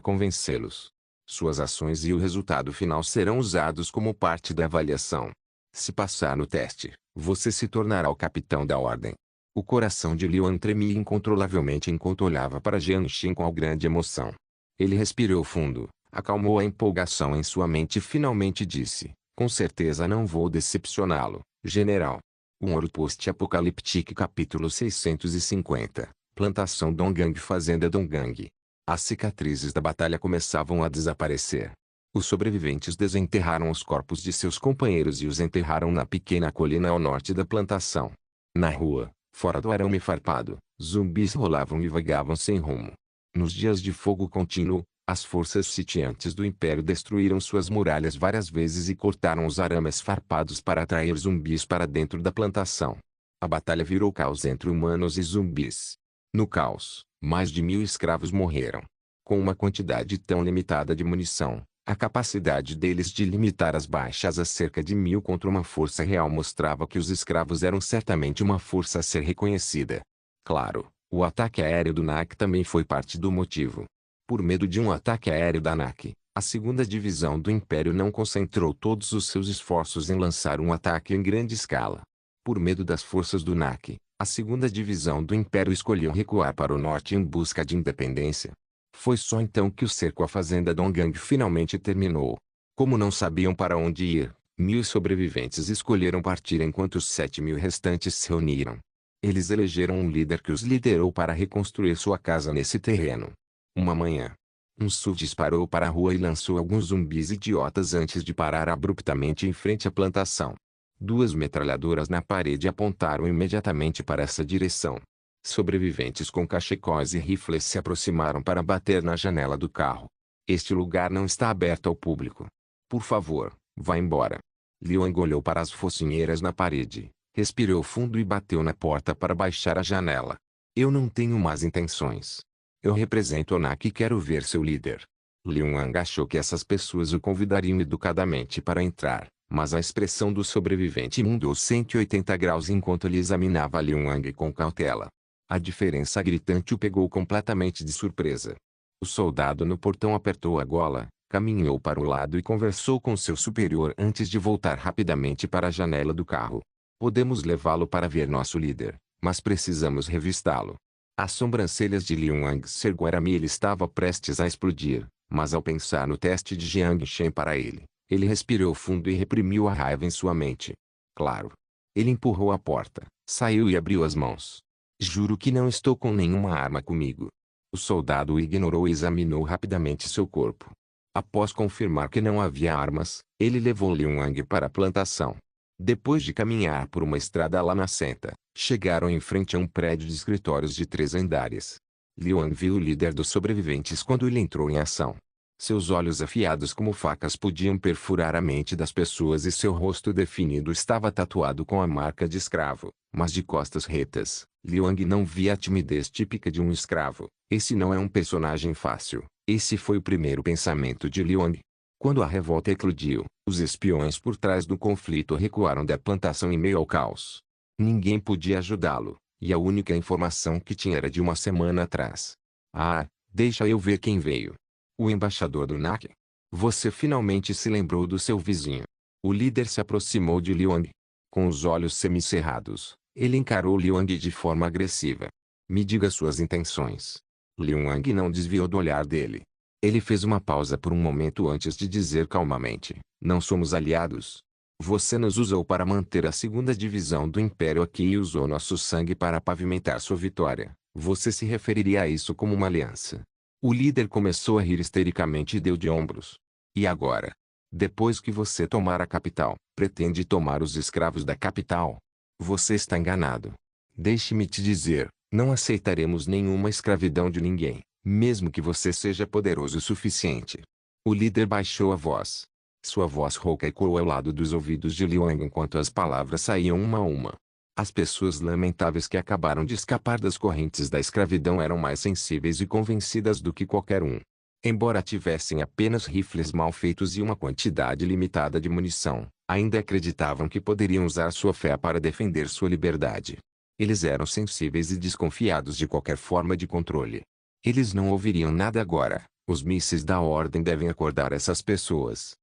convencê-los. Suas ações e o resultado final serão usados como parte da avaliação. Se passar no teste, você se tornará o capitão da ordem. O coração de Liu An tremia incontrolavelmente enquanto olhava para Jiang Shen com grande emoção. Ele respirou fundo, acalmou a empolgação em sua mente e finalmente disse, com certeza não vou decepcioná-lo, general. Um Ouro Post-Apocaliptique capítulo 650, Plantação Donggang Fazenda Donggang. As cicatrizes da batalha começavam a desaparecer. Os sobreviventes desenterraram os corpos de seus companheiros e os enterraram na pequena colina ao norte da plantação. Na rua, fora do arame farpado, zumbis rolavam e vagavam sem rumo. Nos dias de fogo contínuo, as forças sitiantes do Império destruíram suas muralhas várias vezes e cortaram os arames farpados para atrair zumbis para dentro da plantação. A batalha virou caos entre humanos e zumbis. No caos, mais de 1000 escravos morreram. Com uma quantidade tão limitada de munição, a capacidade deles de limitar as baixas a cerca de 1000 contra uma força real mostrava que os escravos eram certamente uma força a ser reconhecida. Claro, o ataque aéreo do NAC também foi parte do motivo. Por medo de um ataque aéreo da NAC, a segunda divisão do Império não concentrou todos os seus esforços em lançar um ataque em grande escala. Por medo das forças do NAC, a segunda divisão do Império escolheu recuar para o norte em busca de independência. Foi só então que o cerco à fazenda Donggang finalmente terminou. Como não sabiam para onde ir, 1000 sobreviventes escolheram partir enquanto os 7000 restantes se reuniram. Eles elegeram um líder que os liderou para reconstruir sua casa nesse terreno. Uma manhã, um SUV disparou para a rua e lançou alguns zumbis idiotas antes de parar abruptamente em frente à plantação. 2 metralhadoras na parede apontaram imediatamente para essa direção. Sobreviventes com cachecóis e rifles se aproximaram para bater na janela do carro. Este lugar não está aberto ao público. Por favor, vá embora. Liu Wang olhou para as focinheiras na parede, respirou fundo e bateu na porta para baixar a janela. Eu não tenho más intenções. Eu represento o NAC e quero ver seu líder. Liu Wang achou que essas pessoas o convidariam educadamente para entrar, mas a expressão do sobrevivente mudou 180 graus enquanto ele examinava Liu Wang com cautela. A diferença gritante o pegou completamente de surpresa. O soldado no portão apertou a gola, caminhou para o lado e conversou com seu superior antes de voltar rapidamente para a janela do carro. Podemos levá-lo para ver nosso líder, mas precisamos revistá-lo. As sobrancelhas de Liu Wang se ergueram e ele estava prestes a explodir, mas ao pensar no teste de Jiang Shen para ele respirou fundo e reprimiu a raiva em sua mente. Claro. Ele empurrou a porta, saiu e abriu as mãos. Juro que não estou com nenhuma arma comigo. O soldado o ignorou e examinou rapidamente seu corpo. Após confirmar que não havia armas, ele levou Liu Wang para a plantação. Depois de caminhar por uma estrada lamacenta, chegaram em frente a um prédio de escritórios de 3 andares. Liu Wang viu o líder dos sobreviventes quando ele entrou em ação. Seus olhos afiados como facas podiam perfurar a mente das pessoas e seu rosto definido estava tatuado com a marca de escravo, mas de costas retas. Liu Wang não via a timidez típica de um escravo. Esse não é um personagem fácil, Esse foi o primeiro pensamento de Liu Ang. Quando a revolta eclodiu, os espiões por trás do conflito recuaram da plantação em meio ao caos. Ninguém podia ajudá-lo, e a única informação que tinha era de uma semana atrás. Ah, deixa eu ver quem veio. O embaixador do NAC. Você finalmente se lembrou do seu vizinho. O líder se aproximou de Liu Ang. Com os olhos semicerrados, ele encarou Liu Ang de forma agressiva. Me diga suas intenções. Liu Ang não desviou do olhar dele. Ele fez uma pausa por um momento antes de dizer calmamente: não somos aliados. Você nos usou para manter a segunda divisão do Império aqui e usou nosso sangue para pavimentar sua vitória. Você se referiria a isso como uma aliança? O líder começou a rir histericamente e deu de ombros. E agora? Depois que você tomar a capital, pretende tomar os escravos da capital? Você está enganado. Deixe-me te dizer, não aceitaremos nenhuma escravidão de ninguém, mesmo que você seja poderoso o suficiente. O líder baixou a voz. Sua voz rouca ecoou ao lado dos ouvidos de Liu Ang enquanto as palavras saíam uma a uma. As pessoas lamentáveis que acabaram de escapar das correntes da escravidão eram mais sensíveis e convencidas do que qualquer um. Embora tivessem apenas rifles mal feitos e uma quantidade limitada de munição, ainda acreditavam que poderiam usar sua fé para defender sua liberdade. Eles eram sensíveis e desconfiados de qualquer forma de controle. Eles não ouviriam nada agora. Os mísseis da ordem devem acordar essas pessoas.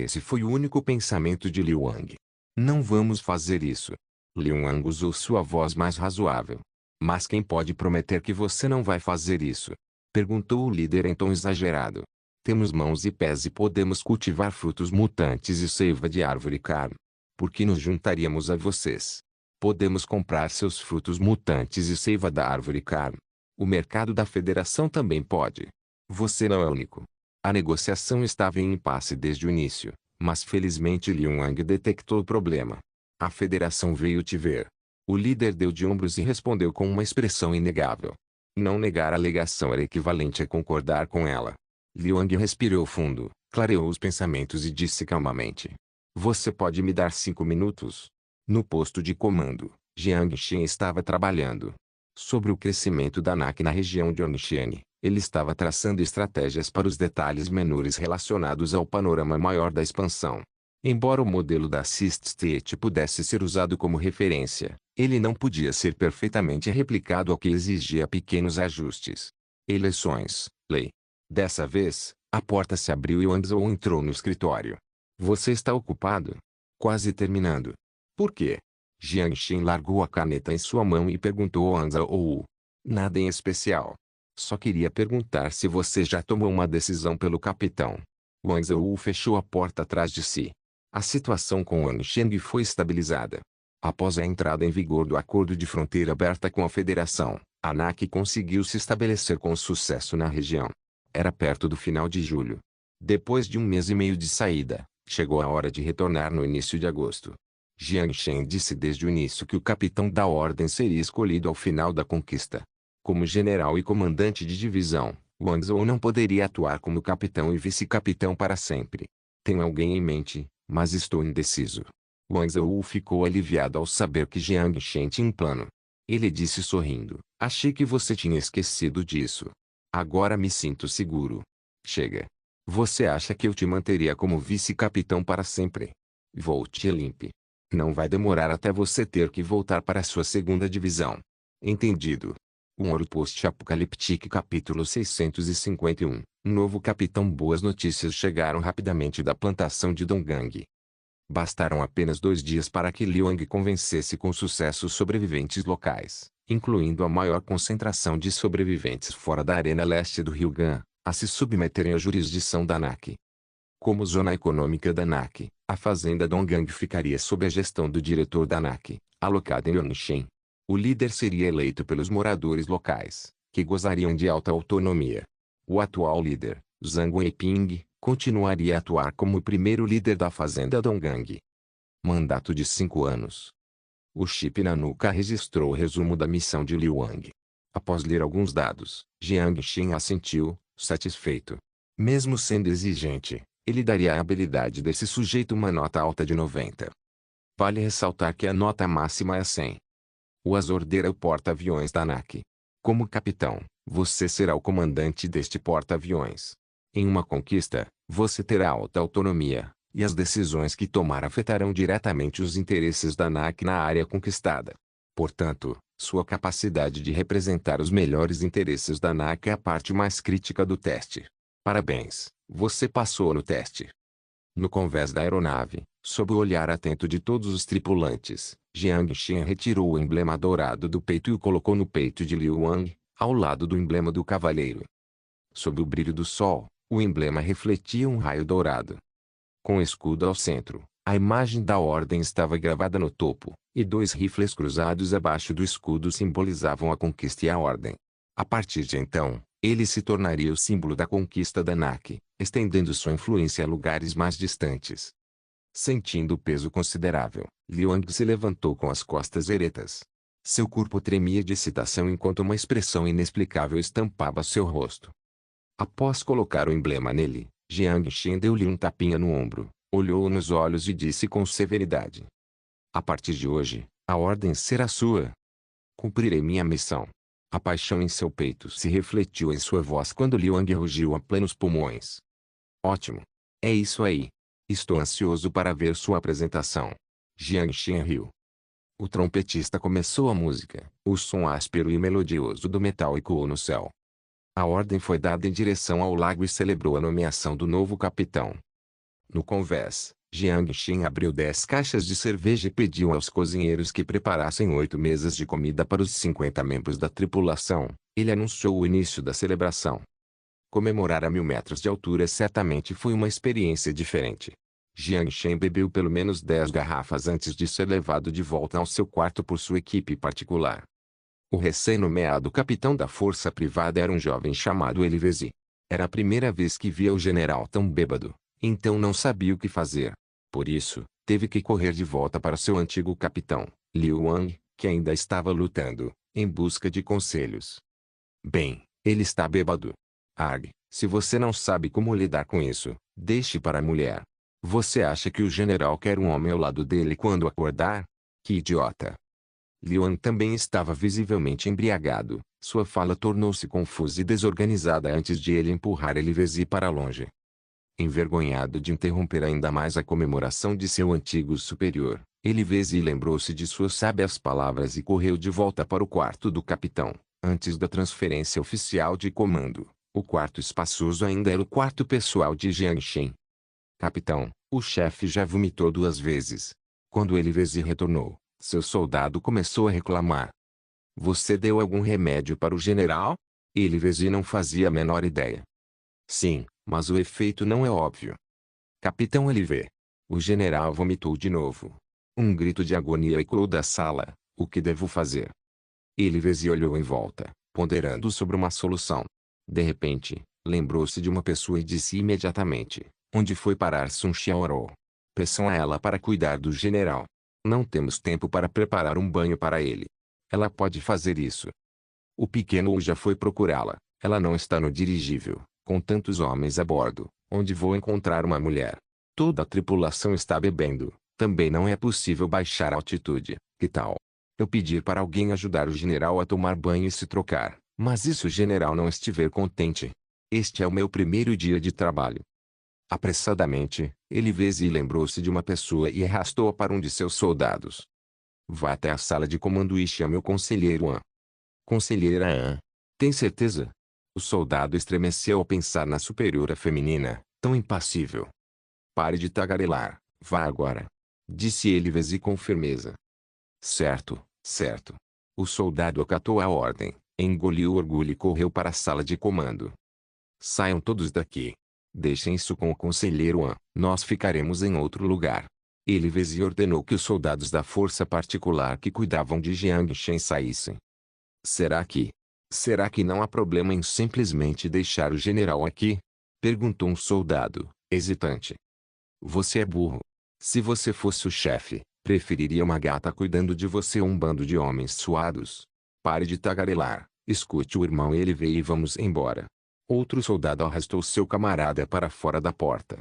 Esse foi o único pensamento de Liu Ang. Não vamos fazer isso. Liu Ang usou sua voz mais razoável. Mas quem pode prometer que você não vai fazer isso? Perguntou o líder em tom exagerado. Temos mãos e pés e podemos cultivar frutos mutantes e seiva de árvore carne. Por que nos juntaríamos a vocês? Podemos comprar seus frutos mutantes e seiva da árvore carne. O mercado da federação também pode. Você não é o único. A negociação estava em impasse desde o início, mas felizmente Liu Ang detectou o problema. A federação veio te ver. O líder deu de ombros e respondeu com uma expressão inegável. Não negar a alegação era equivalente a concordar com ela. Liu Ang respirou fundo, clareou os pensamentos e disse calmamente. Você pode me dar 5 minutos? No posto de comando, Jiang Xin estava trabalhando sobre o crescimento da NAC na região de Ornichian. Ele estava traçando estratégias para os detalhes menores relacionados ao panorama maior da expansão. Embora o modelo da Assist State pudesse ser usado como referência, ele não podia ser perfeitamente replicado ao que exigia pequenos ajustes. Eleições, lei. Dessa vez, a porta se abriu e Wang Zhou entrou no escritório. Você está ocupado? Quase terminando. Por quê? Jiang Xin largou a caneta em sua mão e perguntou a Wang Zhou. Nada em especial. Só queria perguntar se você já tomou uma decisão pelo capitão. Wang Zhou fechou a porta atrás de si. A situação com Wang Sheng foi estabilizada. Após a entrada em vigor do acordo de fronteira aberta com a Federação, a NAC conseguiu se estabelecer com sucesso na região. Era perto do final de julho. Depois de 1 mês e meio de saída, chegou a hora de retornar no início de agosto. Jiang Shen disse desde o início que o capitão da ordem seria escolhido ao final da conquista. Como general e comandante de divisão, Wang Zhou não poderia atuar como capitão e vice-capitão para sempre. Tenho alguém em mente, mas estou indeciso. Wang Zhou ficou aliviado ao saber que Jiang Shen tinha um plano. Ele disse sorrindo, achei que você tinha esquecido disso. Agora me sinto seguro. Chega. Você acha que eu te manteria como vice-capitão para sempre? Volte limpe. Não vai demorar até você ter que voltar para sua segunda divisão. Entendido. Um Ouro Post-Apocaliptique capítulo 651. Novo capitão. Boas notícias chegaram rapidamente da plantação de Donggang. Bastaram apenas 2 dias para que Liu Ang convencesse com sucesso os sobreviventes locais, incluindo a maior concentração de sobreviventes fora da arena leste do Rio Gan, a se submeterem à jurisdição da NAC. Como zona econômica da NAC, a fazenda Donggang ficaria sob a gestão do diretor da NAC, alocado em Ornichian. O líder seria eleito pelos moradores locais, que gozariam de alta autonomia. O atual líder, Zhang Weiping, continuaria a atuar como o primeiro líder da fazenda Donggang. Mandato de 5 anos. O chip na nuca registrou o resumo da missão de Liu Ang. Após ler alguns dados, Jiang Xin assentiu, satisfeito. Mesmo sendo exigente, ele daria à habilidade desse sujeito uma nota alta de 90. Vale ressaltar que a nota máxima é 100. O Azorder é o porta-aviões da NAC. Como capitão, você será o comandante deste porta-aviões. Em uma conquista, você terá alta autonomia, e as decisões que tomar afetarão diretamente os interesses da ANAC na área conquistada. Portanto, sua capacidade de representar os melhores interesses da ANAC é a parte mais crítica do teste. Parabéns, você passou no teste. No convés da aeronave, sob o olhar atento de todos os tripulantes, Jiang Xin retirou o emblema dourado do peito e o colocou no peito de Liu Wang, ao lado do emblema do cavaleiro. Sob o brilho do sol, o emblema refletia um raio dourado. Com o escudo ao centro, a imagem da ordem estava gravada no topo, e dois rifles cruzados abaixo do escudo simbolizavam a conquista e a ordem. A partir de então, ele se tornaria o símbolo da conquista da ANAC, estendendo sua influência a lugares mais distantes. Sentindo o peso considerável, Liu Wang se levantou com as costas eretas. Seu corpo tremia de excitação enquanto uma expressão inexplicável estampava seu rosto. Após colocar o emblema nele, Jiang Xin deu-lhe um tapinha no ombro, olhou-o nos olhos e disse com severidade: "A partir de hoje, a ordem será sua. Cumprirei minha missão." A paixão em seu peito se refletiu em sua voz quando Liu Wang rugiu a plenos pulmões. "Ótimo. É isso aí. Estou ansioso para ver sua apresentação." Jiang Xin riu. O trompetista começou a música. O som áspero e melodioso do metal ecoou no céu. A ordem foi dada em direção ao lago e celebrou a nomeação do novo capitão. No convés, Jiang Xin abriu 10 caixas de cerveja e pediu aos cozinheiros que preparassem 8 mesas de comida para os 50 membros da tripulação. Ele anunciou o início da celebração. Comemorar a 1000 metros de altura certamente foi uma experiência diferente. Jiang Xin bebeu pelo menos 10 garrafas antes de ser levado de volta ao seu quarto por sua equipe particular. O recém-nomeado capitão da força privada era um jovem chamado Elivesi. Era a primeira vez que via o general tão bêbado, então não sabia o que fazer. Por isso, teve que correr de volta para seu antigo capitão, Liu Wang, que ainda estava lutando, em busca de conselhos. "Bem, ele está bêbado. Arg, se você não sabe como lidar com isso, deixe para a mulher. Você acha que o general quer um homem ao lado dele quando acordar? Que idiota." Liu Wang também estava visivelmente embriagado. Sua fala tornou-se confusa e desorganizada antes de ele empurrar Elivesi para longe. Envergonhado de interromper ainda mais a comemoração de seu antigo superior, Elivesi lembrou-se de suas sábias palavras e correu de volta para o quarto do capitão. Antes da transferência oficial de comando, o quarto espaçoso ainda era o quarto pessoal de Jiang Xin. "Capitão, o chefe já vomitou 2 vezes." Quando Elivesi retornou, seu soldado começou a reclamar. "Você deu algum remédio para o general?" Elivesi não fazia a menor ideia. "Sim, mas o efeito não é óbvio." "Capitão Elive." O general vomitou de novo. Um grito de agonia ecoou da sala. "O que devo fazer?" Elivesi olhou em volta, ponderando sobre uma solução. De repente, lembrou-se de uma pessoa e disse imediatamente: "Onde foi parar Sun Xiaorou? Peçam a ela para cuidar do general. Não temos tempo para preparar um banho para ele. Ela pode fazer isso." O pequeno Wu já foi procurá-la. "Ela não está no dirigível, com tantos homens a bordo, onde vou encontrar uma mulher? Toda a tripulação está bebendo, também não é possível baixar a altitude. Que tal eu pedir para alguém ajudar o general a tomar banho e se trocar, mas e se o general não estiver contente? Este é o meu primeiro dia de trabalho." Apressadamente, Elivesi lembrou-se de uma pessoa e arrastou-a para um de seus soldados. "Vá até a sala de comando e chame o conselheiro An." "Conselheira An? Tem certeza?" O soldado estremeceu ao pensar na superiora feminina, tão impassível. "Pare de tagarelar, vá agora," disse Elivesi com firmeza. "Certo, certo." O soldado acatou a ordem, engoliu o orgulho e correu para a sala de comando. "Saiam todos daqui. Deixem isso com o conselheiro An, nós ficaremos em outro lugar." Elivesi ordenou que os soldados da força particular que cuidavam de Jiang Xin saíssem. Será que não há problema em simplesmente deixar o general aqui?" perguntou um soldado, hesitante. "Você é burro. Se você fosse o chefe, preferiria uma gata cuidando de você ou um bando de homens suados? Pare de tagarelar, escute o irmão Elive e vamos embora." Outro soldado arrastou seu camarada para fora da porta.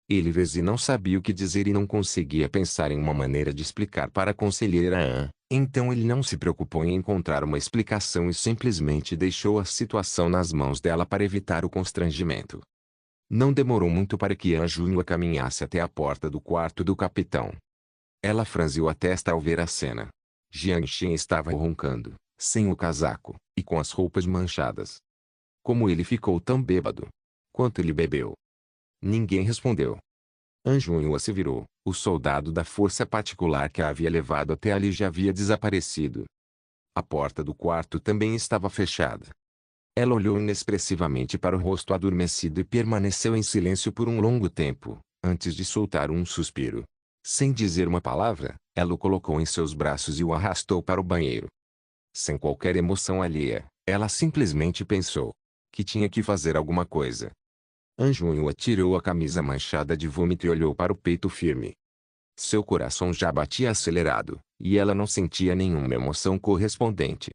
Elivesi não sabia o que dizer e não conseguia pensar em uma maneira de explicar para a conselheira An, Então ele não se preocupou em encontrar uma explicação e simplesmente deixou a situação nas mãos dela para evitar o constrangimento. Não demorou muito para que Anjunha caminhasse até a porta do quarto do capitão. Ela franziu a testa ao ver a cena. Jiang Shen estava roncando, sem o casaco, e com as roupas manchadas. Como ele ficou tão bêbado? Quanto ele bebeu? Ninguém respondeu. Anjunha se virou. O soldado da força particular que a havia levado até ali já havia desaparecido. A porta do quarto também estava fechada. Ela olhou inexpressivamente para o rosto adormecido e permaneceu em silêncio por um longo tempo, antes de soltar um suspiro. Sem dizer uma palavra, ela o colocou em seus braços e o arrastou para o banheiro. Sem qualquer emoção alheia, ela simplesmente pensou que tinha que fazer alguma coisa. Anjunha tirou a camisa manchada de vômito e olhou para o peito firme. Seu coração já batia acelerado, e ela não sentia nenhuma emoção correspondente.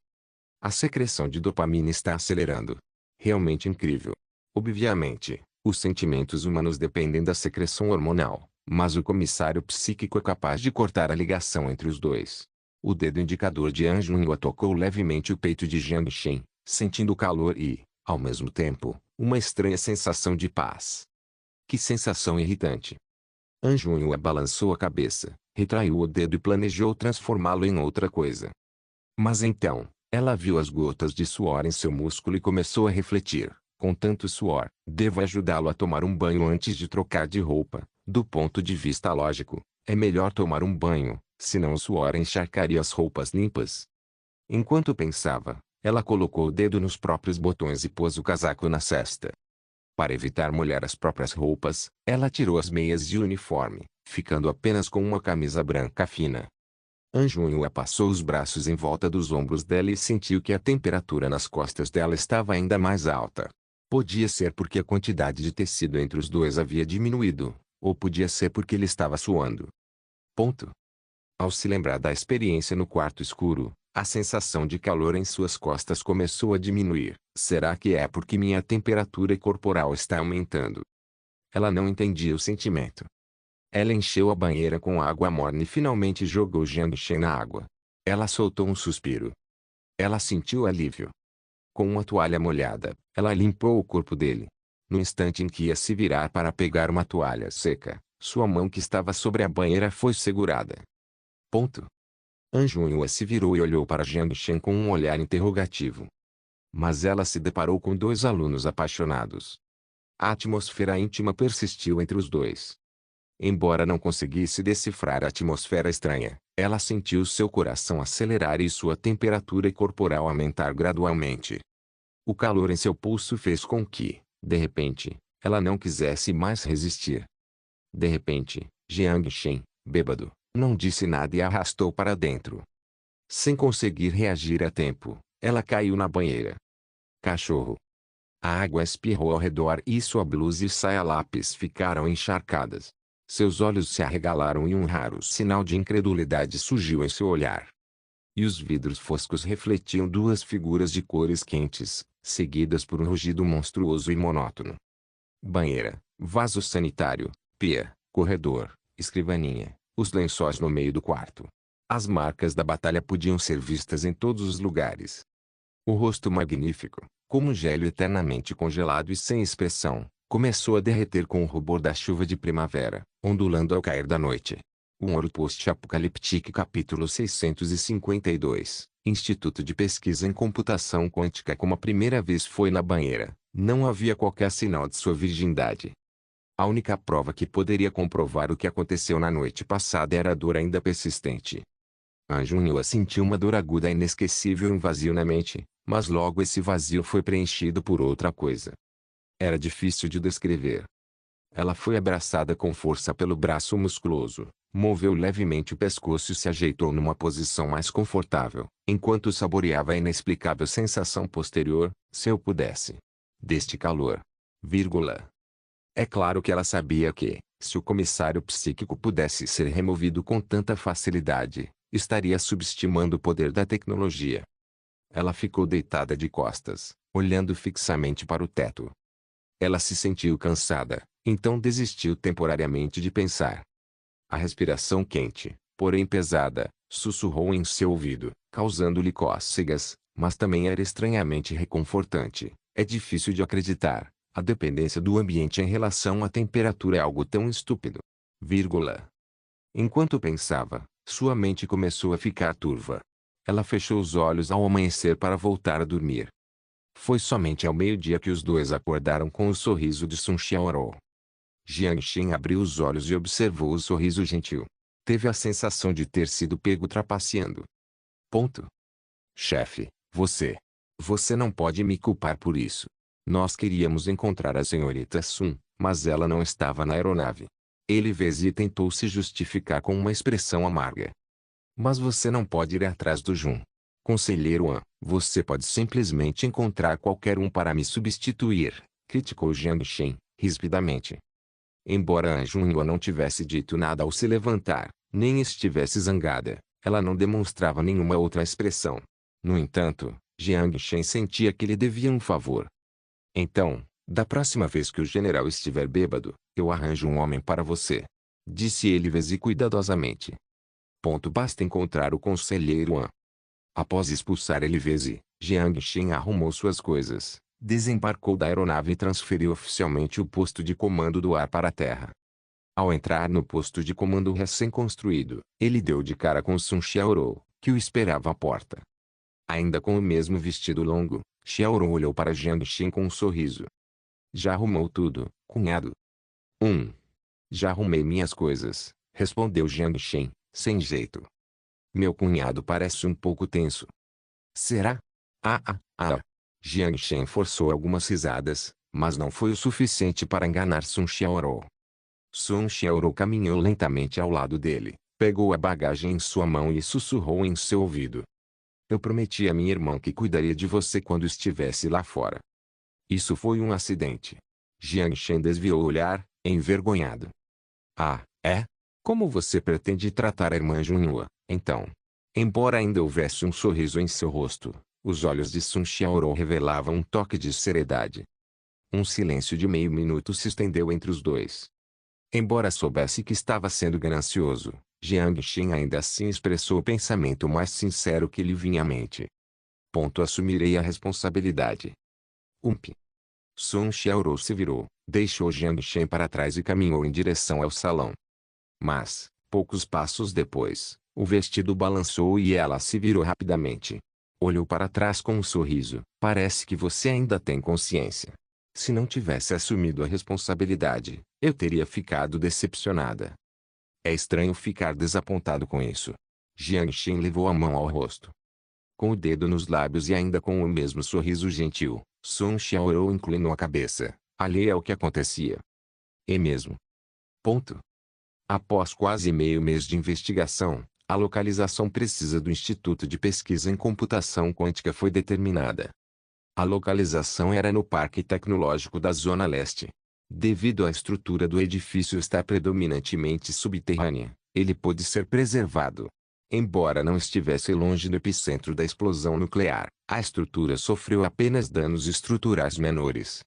A secreção de dopamina está acelerando. Realmente incrível. Obviamente, os sentimentos humanos dependem da secreção hormonal, mas o comissário psíquico é capaz de cortar a ligação entre os dois. O dedo indicador de Anjunha tocou levemente o peito de Jiang Shen, sentindo o calor e, ao mesmo tempo, uma estranha sensação de paz. Que sensação irritante. Anjunha balançou a cabeça, retraiu o dedo e planejou transformá-lo em outra coisa. Mas então, ela viu as gotas de suor em seu músculo e começou a refletir. Com tanto suor, devo ajudá-lo a tomar um banho antes de trocar de roupa. Do ponto de vista lógico, é melhor tomar um banho, senão o suor encharcaria as roupas limpas. Enquanto pensava, ela colocou o dedo nos próprios botões e pôs o casaco na cesta. Para evitar molhar as próprias roupas, ela tirou as meias e o uniforme, ficando apenas com uma camisa branca fina. Anjunha passou os braços em volta dos ombros dela e sentiu que a temperatura nas costas dela estava ainda mais alta. Podia ser porque a quantidade de tecido entre os dois havia diminuído, ou podia ser porque ele estava suando. Ponto. Ao se lembrar da experiência no quarto escuro, a sensação de calor em suas costas começou a diminuir. Será que é porque minha temperatura corporal está aumentando? Ela não entendia o sentimento. Ela encheu a banheira com água morna e finalmente jogou Jiang Shen na água. Ela soltou um suspiro. Ela sentiu alívio. Com uma toalha molhada, ela limpou o corpo dele. No instante em que ia se virar para pegar uma toalha seca, sua mão que estava sobre a banheira foi segurada. Ponto. Anjunha se virou e olhou para Jiang Shen com um olhar interrogativo. Mas ela se deparou com dois alunos apaixonados. A atmosfera íntima persistiu entre os dois. Embora não conseguisse decifrar a atmosfera estranha, ela sentiu seu coração acelerar e sua temperatura corporal aumentar gradualmente. O calor em seu pulso fez com que, de repente, ela não quisesse mais resistir. De repente, Jiang Shen, bêbado, não disse nada e a arrastou para dentro. Sem conseguir reagir a tempo, ela caiu na banheira. Cachorro. A água espirrou ao redor e sua blusa e saia lápis ficaram encharcadas. Seus olhos se arregalaram e um raro sinal de incredulidade surgiu em seu olhar. E os vidros foscos refletiam duas figuras de cores quentes, seguidas por um rugido monstruoso e monótono. Banheira, vaso sanitário, pia, corredor, escrivaninha, os lençóis no meio do quarto. As marcas da batalha podiam ser vistas em todos os lugares. O rosto magnífico, como um gelo eternamente congelado e sem expressão, começou a derreter com o rubor da chuva de primavera, ondulando ao cair da noite. Um ouro post-apocalíptico capítulo 652, Instituto de Pesquisa em Computação Quântica. Como a primeira vez foi na banheira, não havia qualquer sinal de sua virgindade. A única prova que poderia comprovar o que aconteceu na noite passada era a dor ainda persistente. Anjunha sentiu uma dor aguda e inesquecível e um vazio na mente, mas logo esse vazio foi preenchido por outra coisa. Era difícil de descrever. Ela foi abraçada com força pelo braço musculoso, moveu levemente o pescoço e se ajeitou numa posição mais confortável, enquanto saboreava a inexplicável sensação posterior, se eu pudesse. Deste calor. Vírgula. É claro que ela sabia que, se o comissário psíquico pudesse ser removido com tanta facilidade, estaria subestimando o poder da tecnologia. Ela ficou deitada de costas, olhando fixamente para o teto. Ela se sentiu cansada, então desistiu temporariamente de pensar. A respiração quente, porém pesada, sussurrou em seu ouvido, causando-lhe cócegas, mas também era estranhamente reconfortante. É difícil de acreditar. A dependência do ambiente em relação à temperatura é algo tão estúpido. Vírgula. Enquanto pensava, sua mente começou a ficar turva. Ela fechou os olhos ao amanhecer para voltar a dormir. Foi somente ao meio-dia que os dois acordaram com o sorriso de Sun Xiaorou. Jiang Xin abriu os olhos e observou o sorriso gentil. Teve a sensação de ter sido pego trapaceando. Ponto. Chefe, você não pode me culpar por isso. Nós queríamos encontrar a senhorita Sun, mas ela não estava na aeronave. Ele fez e tentou se justificar com uma expressão amarga. Mas você não pode ir atrás do Jun. Conselheiro An, você pode simplesmente encontrar qualquer um para me substituir, criticou Jiang Xin, rispidamente. Embora An Junhua não tivesse dito nada ao se levantar, nem estivesse zangada, ela não demonstrava nenhuma outra expressão. No entanto, Jiang Xin sentia que lhe devia um favor. Então, da próxima vez que o general estiver bêbado, eu arranjo um homem para você. Disse ele cuidadosamente. Basta encontrar o conselheiro An. Após expulsar Elivese, Jiang Xin arrumou suas coisas, desembarcou da aeronave e transferiu oficialmente o posto de comando do ar para a terra. Ao entrar no posto de comando recém-construído, ele deu de cara com Sun Xiaorou, que o esperava à porta. Ainda com o mesmo vestido longo, Xiaorou olhou para Jiang Xin com um sorriso. Já arrumou tudo, cunhado? Já arrumei minhas coisas, respondeu Jiang Xin, sem jeito. Meu cunhado parece um pouco tenso. Será? Jiang Xin forçou algumas risadas, mas não foi o suficiente para enganar Sun Xiaorou. Sun Xiaorou caminhou lentamente ao lado dele, pegou a bagagem em sua mão e sussurrou em seu ouvido. Eu prometi a minha irmã que cuidaria de você quando estivesse lá fora. Isso foi um acidente. Jiang Xin desviou o olhar, envergonhado. Ah, é? Como você pretende tratar a irmã Junhua, então? Embora ainda houvesse um sorriso em seu rosto, os olhos de Sun Xiaorou revelavam um toque de seriedade. Um silêncio de meio minuto se estendeu entre os dois. Embora soubesse que estava sendo ganancioso, Jiang Xin ainda assim expressou o pensamento mais sincero que lhe vinha à mente. Assumirei a responsabilidade. Sun Xiaorou se virou, deixou Jiang Xin para trás e caminhou em direção ao salão. Mas, poucos passos depois, o vestido balançou e ela se virou rapidamente. Olhou para trás com um sorriso. Parece que você ainda tem consciência. Se não tivesse assumido a responsabilidade, eu teria ficado decepcionada. É estranho ficar desapontado com isso. Jiang Xin levou a mão ao rosto. Com o dedo nos lábios e ainda com o mesmo sorriso gentil, Sun Xiaorou inclinou a cabeça, alheia ao que acontecia. É mesmo. Após quase meio mês de investigação, a localização precisa do Instituto de Pesquisa em Computação Quântica foi determinada. A localização era no Parque Tecnológico da Zona Leste. Devido à estrutura do edifício estar predominantemente subterrânea, ele pôde ser preservado. Embora não estivesse longe do epicentro da explosão nuclear, a estrutura sofreu apenas danos estruturais menores.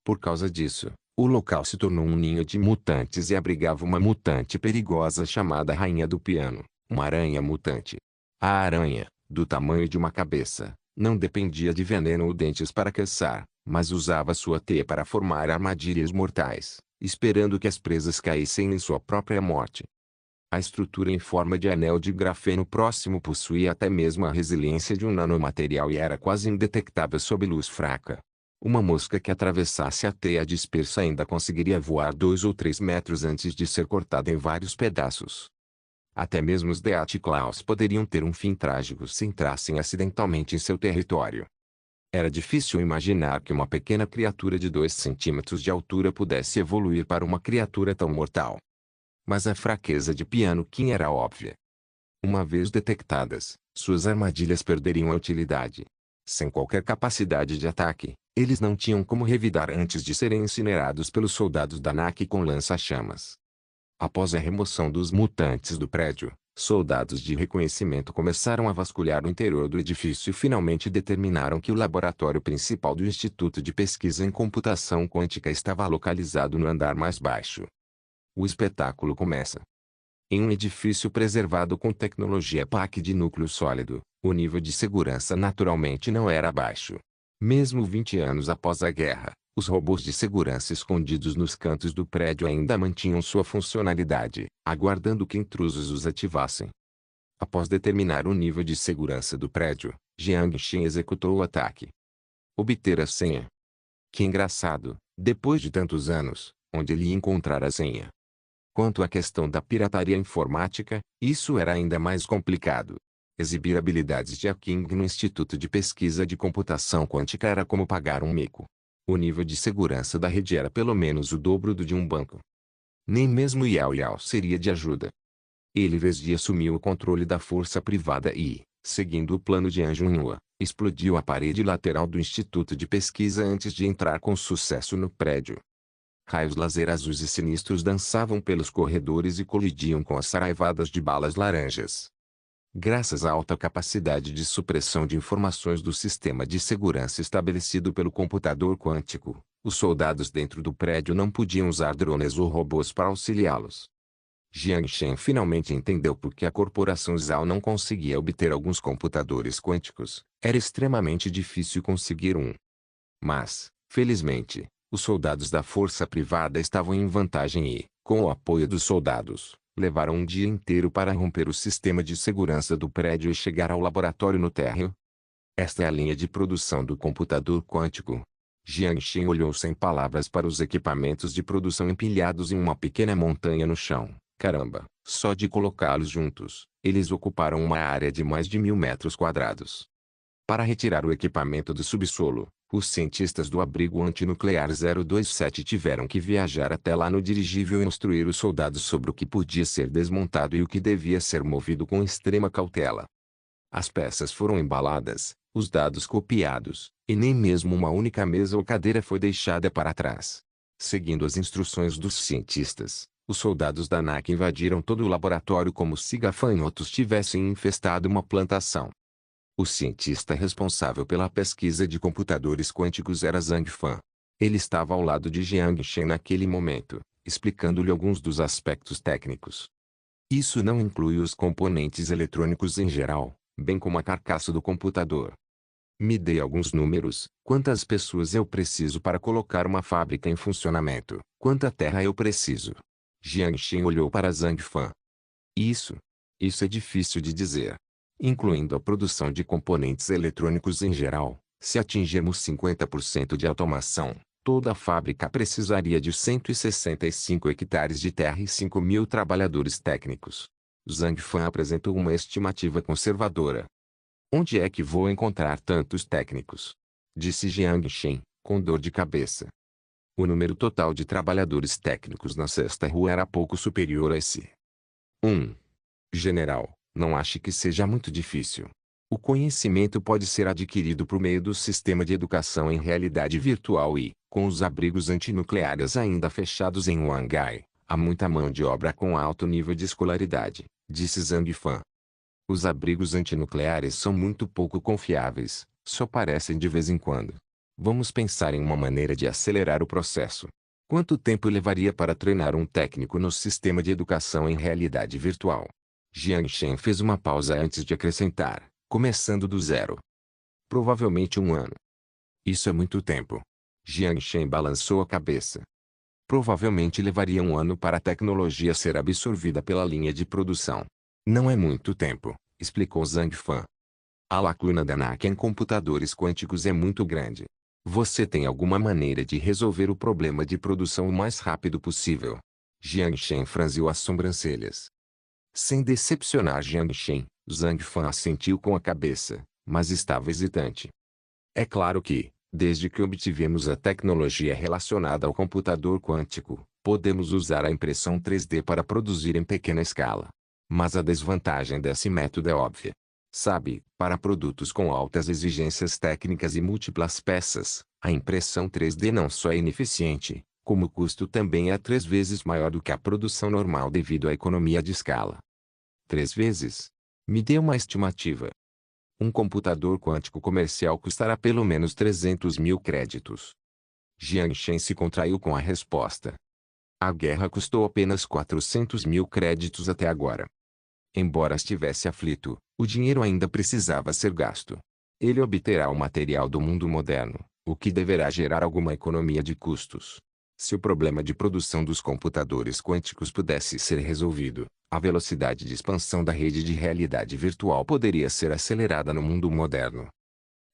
Por causa disso, o local se tornou um ninho de mutantes e abrigava uma mutante perigosa chamada Rainha do Piano, uma aranha mutante. A aranha, do tamanho de uma cabeça, não dependia de veneno ou dentes para caçar, mas usava sua teia para formar armadilhas mortais, esperando que as presas caíssem em sua própria morte. A estrutura em forma de anel de grafeno próximo possuía até mesmo a resiliência de um nanomaterial e era quase indetectável sob luz fraca. Uma mosca que atravessasse a teia dispersa ainda conseguiria voar 2 ou 3 metros antes de ser cortada em vários pedaços. Até mesmo os Deathclaws poderiam ter um fim trágico se entrassem acidentalmente em seu território. Era difícil imaginar que uma pequena criatura de 2 centímetros de altura pudesse evoluir para uma criatura tão mortal. Mas a fraqueza de Piano King era óbvia. Uma vez detectadas, suas armadilhas perderiam a utilidade. Sem qualquer capacidade de ataque, eles não tinham como revidar antes de serem incinerados pelos soldados da NAC com lança-chamas. Após a remoção dos mutantes do prédio, soldados de reconhecimento começaram a vasculhar o interior do edifício e finalmente determinaram que o laboratório principal do Instituto de Pesquisa em Computação Quântica estava localizado no andar mais baixo. O espetáculo começa. Em um edifício preservado com tecnologia PAC de núcleo sólido, o nível de segurança naturalmente não era baixo. Mesmo 20 anos após a guerra, os robôs de segurança escondidos nos cantos do prédio ainda mantinham sua funcionalidade, aguardando que intrusos os ativassem. Após determinar o nível de segurança do prédio, Jiang Xin executou o ataque. Obter a senha. Que engraçado, depois de tantos anos, onde ele ia encontrar a senha? Quanto à questão da pirataria informática, isso era ainda mais complicado. Exibir habilidades de hacking no Instituto de Pesquisa de Computação Quântica era como pagar um mico. O nível de segurança da rede era pelo menos o dobro do de um banco. Nem mesmo Yao Yao seria de ajuda. Ele vez de assumiu o controle da força privada e, seguindo o plano de Anjo Nhua, explodiu a parede lateral do Instituto de Pesquisa antes de entrar com sucesso no prédio. Raios laser azuis e sinistros dançavam pelos corredores e colidiam com as saraivadas de balas laranjas. Graças à alta capacidade de supressão de informações do sistema de segurança estabelecido pelo computador quântico, os soldados dentro do prédio não podiam usar drones ou robôs para auxiliá-los. Jiang Shen finalmente entendeu por que a corporação Zhao não conseguia obter alguns computadores quânticos. Era extremamente difícil conseguir um. Mas, felizmente, os soldados da força privada estavam em vantagem e, com o apoio dos soldados, levaram um dia inteiro para romper o sistema de segurança do prédio e chegar ao laboratório no térreo. Esta é a linha de produção do computador quântico. Jiang Shen olhou sem palavras para os equipamentos de produção empilhados em uma pequena montanha no chão. Caramba, só de colocá-los juntos, eles ocuparam uma área de mais de 1000 metros quadrados. Para retirar o equipamento do subsolo, os cientistas do abrigo antinuclear 027 tiveram que viajar até lá no dirigível e instruir os soldados sobre o que podia ser desmontado e o que devia ser movido com extrema cautela. As peças foram embaladas, os dados copiados, e nem mesmo uma única mesa ou cadeira foi deixada para trás. Seguindo as instruções dos cientistas, os soldados da NAC invadiram todo o laboratório como se gafanhotos tivessem infestado uma plantação. O cientista responsável pela pesquisa de computadores quânticos era Zhang Fan. Ele estava ao lado de Jiang Shen naquele momento, explicando-lhe alguns dos aspectos técnicos. Isso não inclui os componentes eletrônicos em geral, bem como a carcaça do computador. Me dê alguns números: quantas pessoas eu preciso para colocar uma fábrica em funcionamento? Quanta terra eu preciso? Jiang Shen olhou para Zhang Fan. Isso é difícil de dizer. Incluindo a produção de componentes eletrônicos em geral, se atingirmos 50% de automação, toda a fábrica precisaria de 165 hectares de terra e 5.000 trabalhadores técnicos. Zhang Fan apresentou uma estimativa conservadora. Onde é que vou encontrar tantos técnicos? Disse Jiang Shen, com dor de cabeça. O número total de trabalhadores técnicos na sexta rua era pouco superior a esse. 1. General, não ache que seja muito difícil. O conhecimento pode ser adquirido por meio do sistema de educação em realidade virtual e, com os abrigos antinucleares ainda fechados em Wangai, há muita mão de obra com alto nível de escolaridade, disse Zhang Fan. Os abrigos antinucleares são muito pouco confiáveis, só aparecem de vez em quando. Vamos pensar em uma maneira de acelerar o processo. Quanto tempo levaria para treinar um técnico no sistema de educação em realidade virtual? Jiang Shen fez uma pausa antes de acrescentar, começando do zero. Provavelmente 1 ano. Isso é muito tempo. Jiang Shen balançou a cabeça. Provavelmente levaria 1 ano para a tecnologia ser absorvida pela linha de produção. Não é muito tempo, explicou Zhang Fan. A lacuna da NAC em computadores quânticos é muito grande. Você tem alguma maneira de resolver o problema de produção o mais rápido possível? Jiang Shen franziu as sobrancelhas. Sem decepcionar Jiang Shen, Zhang Fan assentiu com a cabeça, mas estava hesitante. É claro que, desde que obtivemos a tecnologia relacionada ao computador quântico, podemos usar a impressão 3D para produzir em pequena escala. Mas a desvantagem desse método é óbvia. Sabe, para produtos com altas exigências técnicas e múltiplas peças, a impressão 3D não só é ineficiente, como o custo também é 3 vezes maior do que a produção normal devido à economia de escala. 3 vezes? Me dê uma estimativa. Um computador quântico comercial custará pelo menos 300.000 créditos. Jiang Shen se contraiu com a resposta. A guerra custou apenas 400 mil créditos até agora. Embora estivesse aflito, o dinheiro ainda precisava ser gasto. Ele obterá o material do mundo moderno, o que deverá gerar alguma economia de custos. Se o problema de produção dos computadores quânticos pudesse ser resolvido, a velocidade de expansão da rede de realidade virtual poderia ser acelerada no mundo moderno.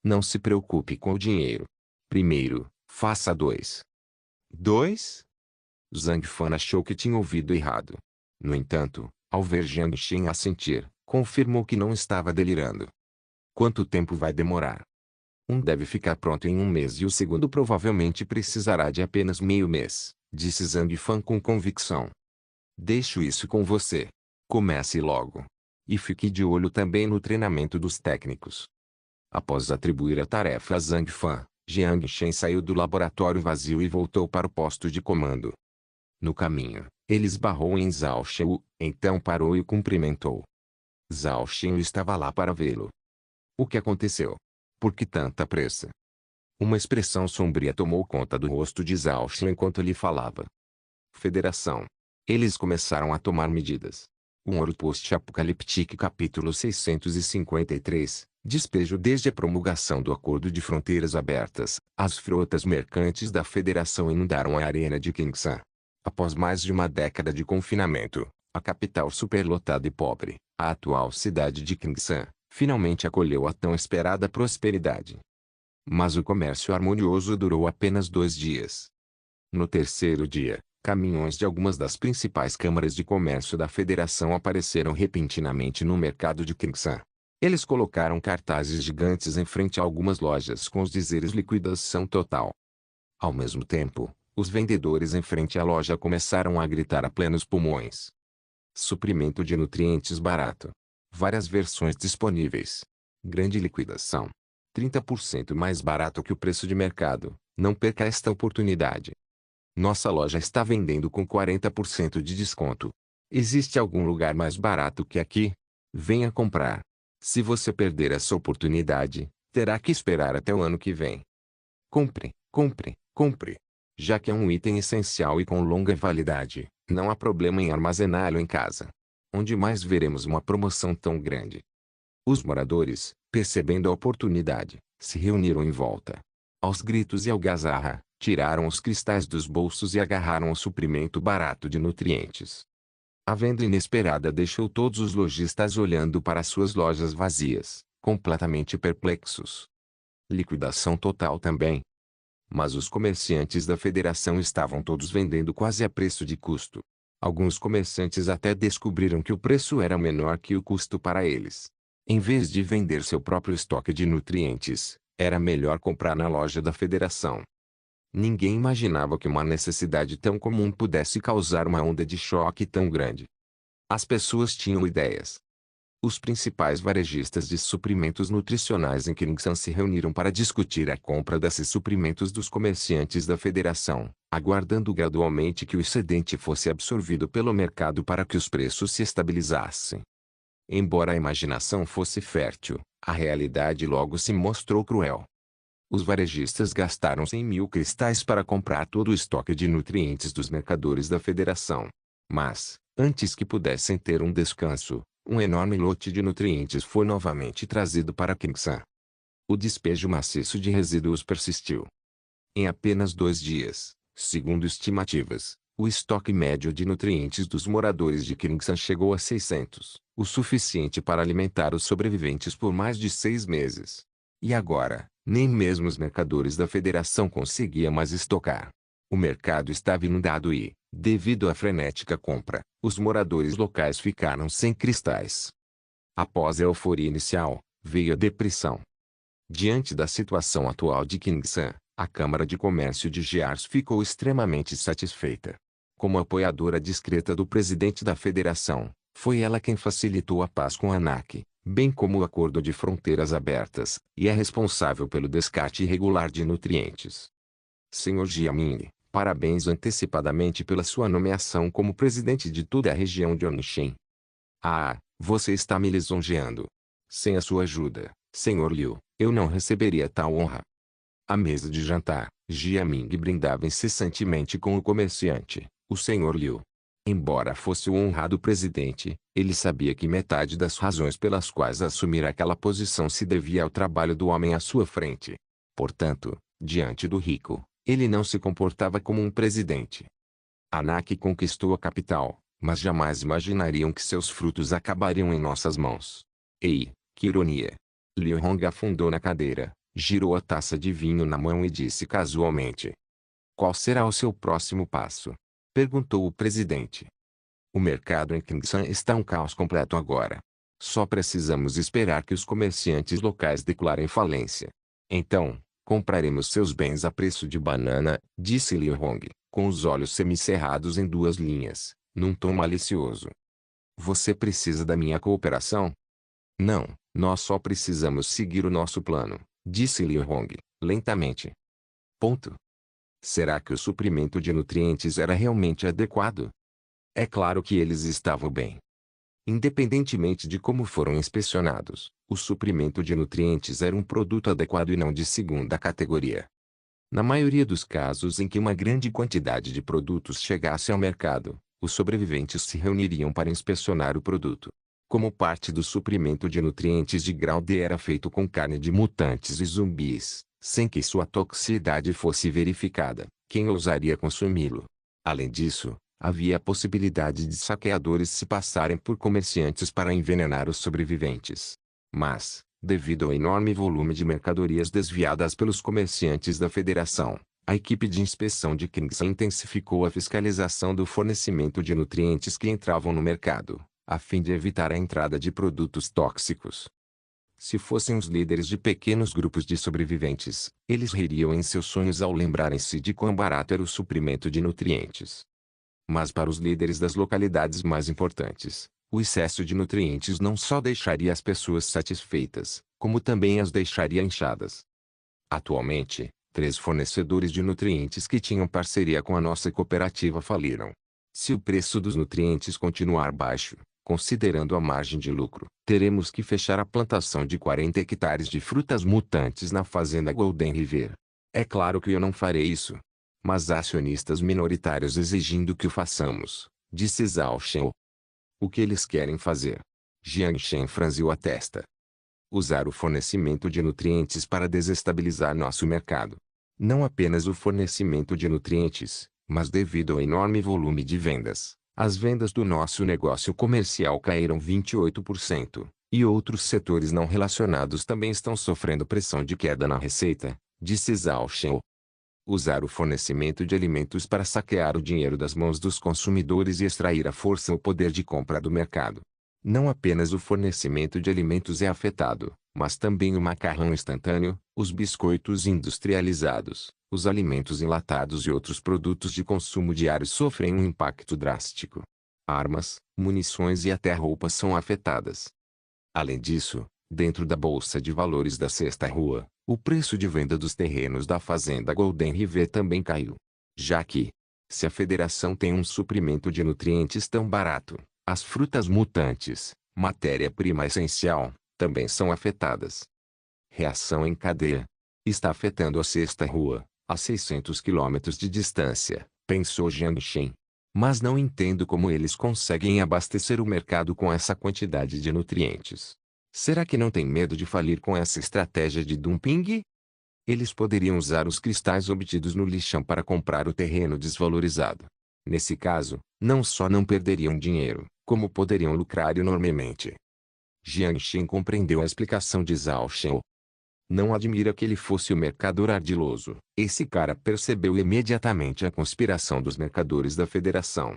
Não se preocupe com o dinheiro. Primeiro, faça 2. 2? Zhang Fan achou que tinha ouvido errado. No entanto, ao ver Jiang Shen assentir, confirmou que não estava delirando. Quanto tempo vai demorar? Um deve ficar pronto em um mês e o segundo provavelmente precisará de apenas meio mês, disse Zhang Fan com convicção. Deixo isso com você. Comece logo. E fique de olho também no treinamento dos técnicos. Após atribuir a tarefa a Zhang Fan, Jiang Shen saiu do laboratório vazio e voltou para o posto de comando. No caminho, ele esbarrou em Zhao Xiu, então parou e o cumprimentou. Zhao Xiu estava lá para vê-lo. O que aconteceu? Por que tanta pressa? Uma expressão sombria tomou conta do rosto de Zhao Xiu enquanto ele falava. Federação. Eles começaram a tomar medidas. Um Ouro Post-Apocaliptique capítulo 653, despejo. Desde a promulgação do Acordo de Fronteiras Abertas, as frotas mercantes da Federação inundaram a arena de Kingsan. Após mais de uma década de confinamento, a capital superlotada e pobre, a atual cidade de Kingsan, finalmente acolheu a tão esperada prosperidade. Mas o comércio harmonioso durou apenas 2 dias. No terceiro dia, caminhões de algumas das principais câmaras de comércio da Federação apareceram repentinamente no mercado de Kingsan. Eles colocaram cartazes gigantes em frente a algumas lojas com os dizeres liquidação total. Ao mesmo tempo, os vendedores em frente à loja começaram a gritar a plenos pulmões. Suprimento de nutrientes barato. Várias versões disponíveis. Grande liquidação. 30% mais barato que o preço de mercado. Não perca esta oportunidade. Nossa loja está vendendo com 40% de desconto. Existe algum lugar mais barato que aqui? Venha comprar. Se você perder essa oportunidade, terá que esperar até o ano que vem. Compre, compre, compre. Já que é um item essencial e com longa validade, não há problema em armazená-lo em casa. Onde mais veremos uma promoção tão grande? Os moradores, percebendo a oportunidade, se reuniram em volta. Aos gritos e algazarra, tiraram os cristais dos bolsos e agarraram o suprimento barato de nutrientes. A venda inesperada deixou todos os lojistas olhando para suas lojas vazias, completamente perplexos. Liquidação total também. Mas os comerciantes da Federação estavam todos vendendo quase a preço de custo. Alguns comerciantes até descobriram que o preço era menor que o custo para eles. Em vez de vender seu próprio estoque de nutrientes, era melhor comprar na loja da Federação. Ninguém imaginava que uma necessidade tão comum pudesse causar uma onda de choque tão grande. As pessoas tinham ideias. Os principais varejistas de suprimentos nutricionais em Kingsan se reuniram para discutir a compra desses suprimentos dos comerciantes da Federação, aguardando gradualmente que o excedente fosse absorvido pelo mercado para que os preços se estabilizassem. Embora a imaginação fosse fértil, a realidade logo se mostrou cruel. Os varejistas gastaram 100 mil cristais para comprar todo o estoque de nutrientes dos mercadores da Federação. Mas, antes que pudessem ter um descanso, um enorme lote de nutrientes foi novamente trazido para Kingsan. O despejo maciço de resíduos persistiu. Em apenas 2 dias, segundo estimativas, o estoque médio de nutrientes dos moradores de Kingsan chegou a 600, o suficiente para alimentar os sobreviventes por mais de 6 meses. E agora, nem mesmo os mercadores da Federação conseguiam mais estocar. O mercado estava inundado e, devido à frenética compra, os moradores locais ficaram sem cristais. Após a euforia inicial, veio a depressão. Diante da situação atual de Kingsan, a Câmara de Comércio de Jiars ficou extremamente satisfeita. Como apoiadora discreta do presidente da Federação, foi ela quem facilitou a paz com Anak, bem como o Acordo de Fronteiras Abertas, e é responsável pelo descarte irregular de nutrientes. Senhor Jiaming, parabéns antecipadamente pela sua nomeação como presidente de toda a região de Onishen. Ah, você está me lisonjeando. Sem a sua ajuda, Senhor Liu, eu não receberia tal honra. À mesa de jantar, Jiaming brindava incessantemente com o comerciante, o Sr. Liu. Embora fosse o honrado presidente, ele sabia que metade das razões pelas quais assumir aquela posição se devia ao trabalho do homem à sua frente. Portanto, diante do rico, ele não se comportava como um presidente. Anak conquistou a capital, mas jamais imaginariam que seus frutos acabariam em nossas mãos. Ei, que ironia! Liu Hong afundou na cadeira, girou a taça de vinho na mão e disse casualmente: "Qual será o seu próximo passo?" perguntou o presidente. "O mercado em Kingshan está um caos completo agora. Só precisamos esperar que os comerciantes locais declarem falência. Então, compraremos seus bens a preço de banana", disse Liu Hong, com os olhos semicerrados em duas linhas, num tom malicioso. "Você precisa da minha cooperação?" "Não, nós só precisamos seguir o nosso plano", disse Liu Hong, lentamente. Ponto. Será que o suprimento de nutrientes era realmente adequado? É claro que eles estavam bem. Independentemente de como foram inspecionados, o suprimento de nutrientes era um produto adequado e não de segunda categoria. Na maioria dos casos em que uma grande quantidade de produtos chegasse ao mercado, os sobreviventes se reuniriam para inspecionar o produto. Como parte do suprimento de nutrientes de grau D era feito com carne de mutantes e zumbis, sem que sua toxicidade fosse verificada, quem ousaria consumi-lo? Além disso, havia a possibilidade de saqueadores se passarem por comerciantes para envenenar os sobreviventes. Mas, devido ao enorme volume de mercadorias desviadas pelos comerciantes da Federação, a equipe de inspeção de Kingshan intensificou a fiscalização do fornecimento de nutrientes que entravam no mercado, a fim de evitar a entrada de produtos tóxicos. Se fossem os líderes de pequenos grupos de sobreviventes, eles ririam em seus sonhos ao lembrarem-se de quão barato era o suprimento de nutrientes. Mas para os líderes das localidades mais importantes, o excesso de nutrientes não só deixaria as pessoas satisfeitas, como também as deixaria inchadas. Atualmente, 3 fornecedores de nutrientes que tinham parceria com a nossa cooperativa faliram. Se o preço dos nutrientes continuar baixo, considerando a margem de lucro, teremos que fechar a plantação de 40 hectares de frutas mutantes na fazenda Golden River. É claro que eu não farei isso. Mas há acionistas minoritários exigindo que o façamos, disse Zhao Shen. O que eles querem fazer? Jiang Shen franziu a testa. Usar o fornecimento de nutrientes para desestabilizar nosso mercado. Não apenas o fornecimento de nutrientes, mas devido ao enorme volume de vendas, as vendas do nosso negócio comercial caíram 28%, e outros setores não relacionados também estão sofrendo pressão de queda na receita, disse Zhao Shen. Usar o fornecimento de alimentos para saquear o dinheiro das mãos dos consumidores e extrair à força o poder de compra do mercado. Não apenas o fornecimento de alimentos é afetado, mas também o macarrão instantâneo, os biscoitos industrializados, os alimentos enlatados e outros produtos de consumo diário sofrem um impacto drástico. Armas, munições e até roupas são afetadas. Além disso, dentro da Bolsa de Valores da Sexta Rua, o preço de venda dos terrenos da fazenda Golden River também caiu. Já que, se a federação tem um suprimento de nutrientes tão barato, as frutas mutantes, matéria-prima essencial, também são afetadas. Reação em cadeia. Está afetando a Sexta Rua, a 600 quilômetros de distância, pensou Jiang Shen. Mas não entendo como eles conseguem abastecer o mercado com essa quantidade de nutrientes. Será que não tem medo de falir com essa estratégia de dumping? Eles poderiam usar os cristais obtidos no lixão para comprar o terreno desvalorizado. Nesse caso, não só não perderiam dinheiro, como poderiam lucrar enormemente. Jiang Shen compreendeu a explicação de Zhao Shen. Não admira que ele fosse o mercador ardiloso. Esse cara percebeu imediatamente a conspiração dos mercadores da Federação.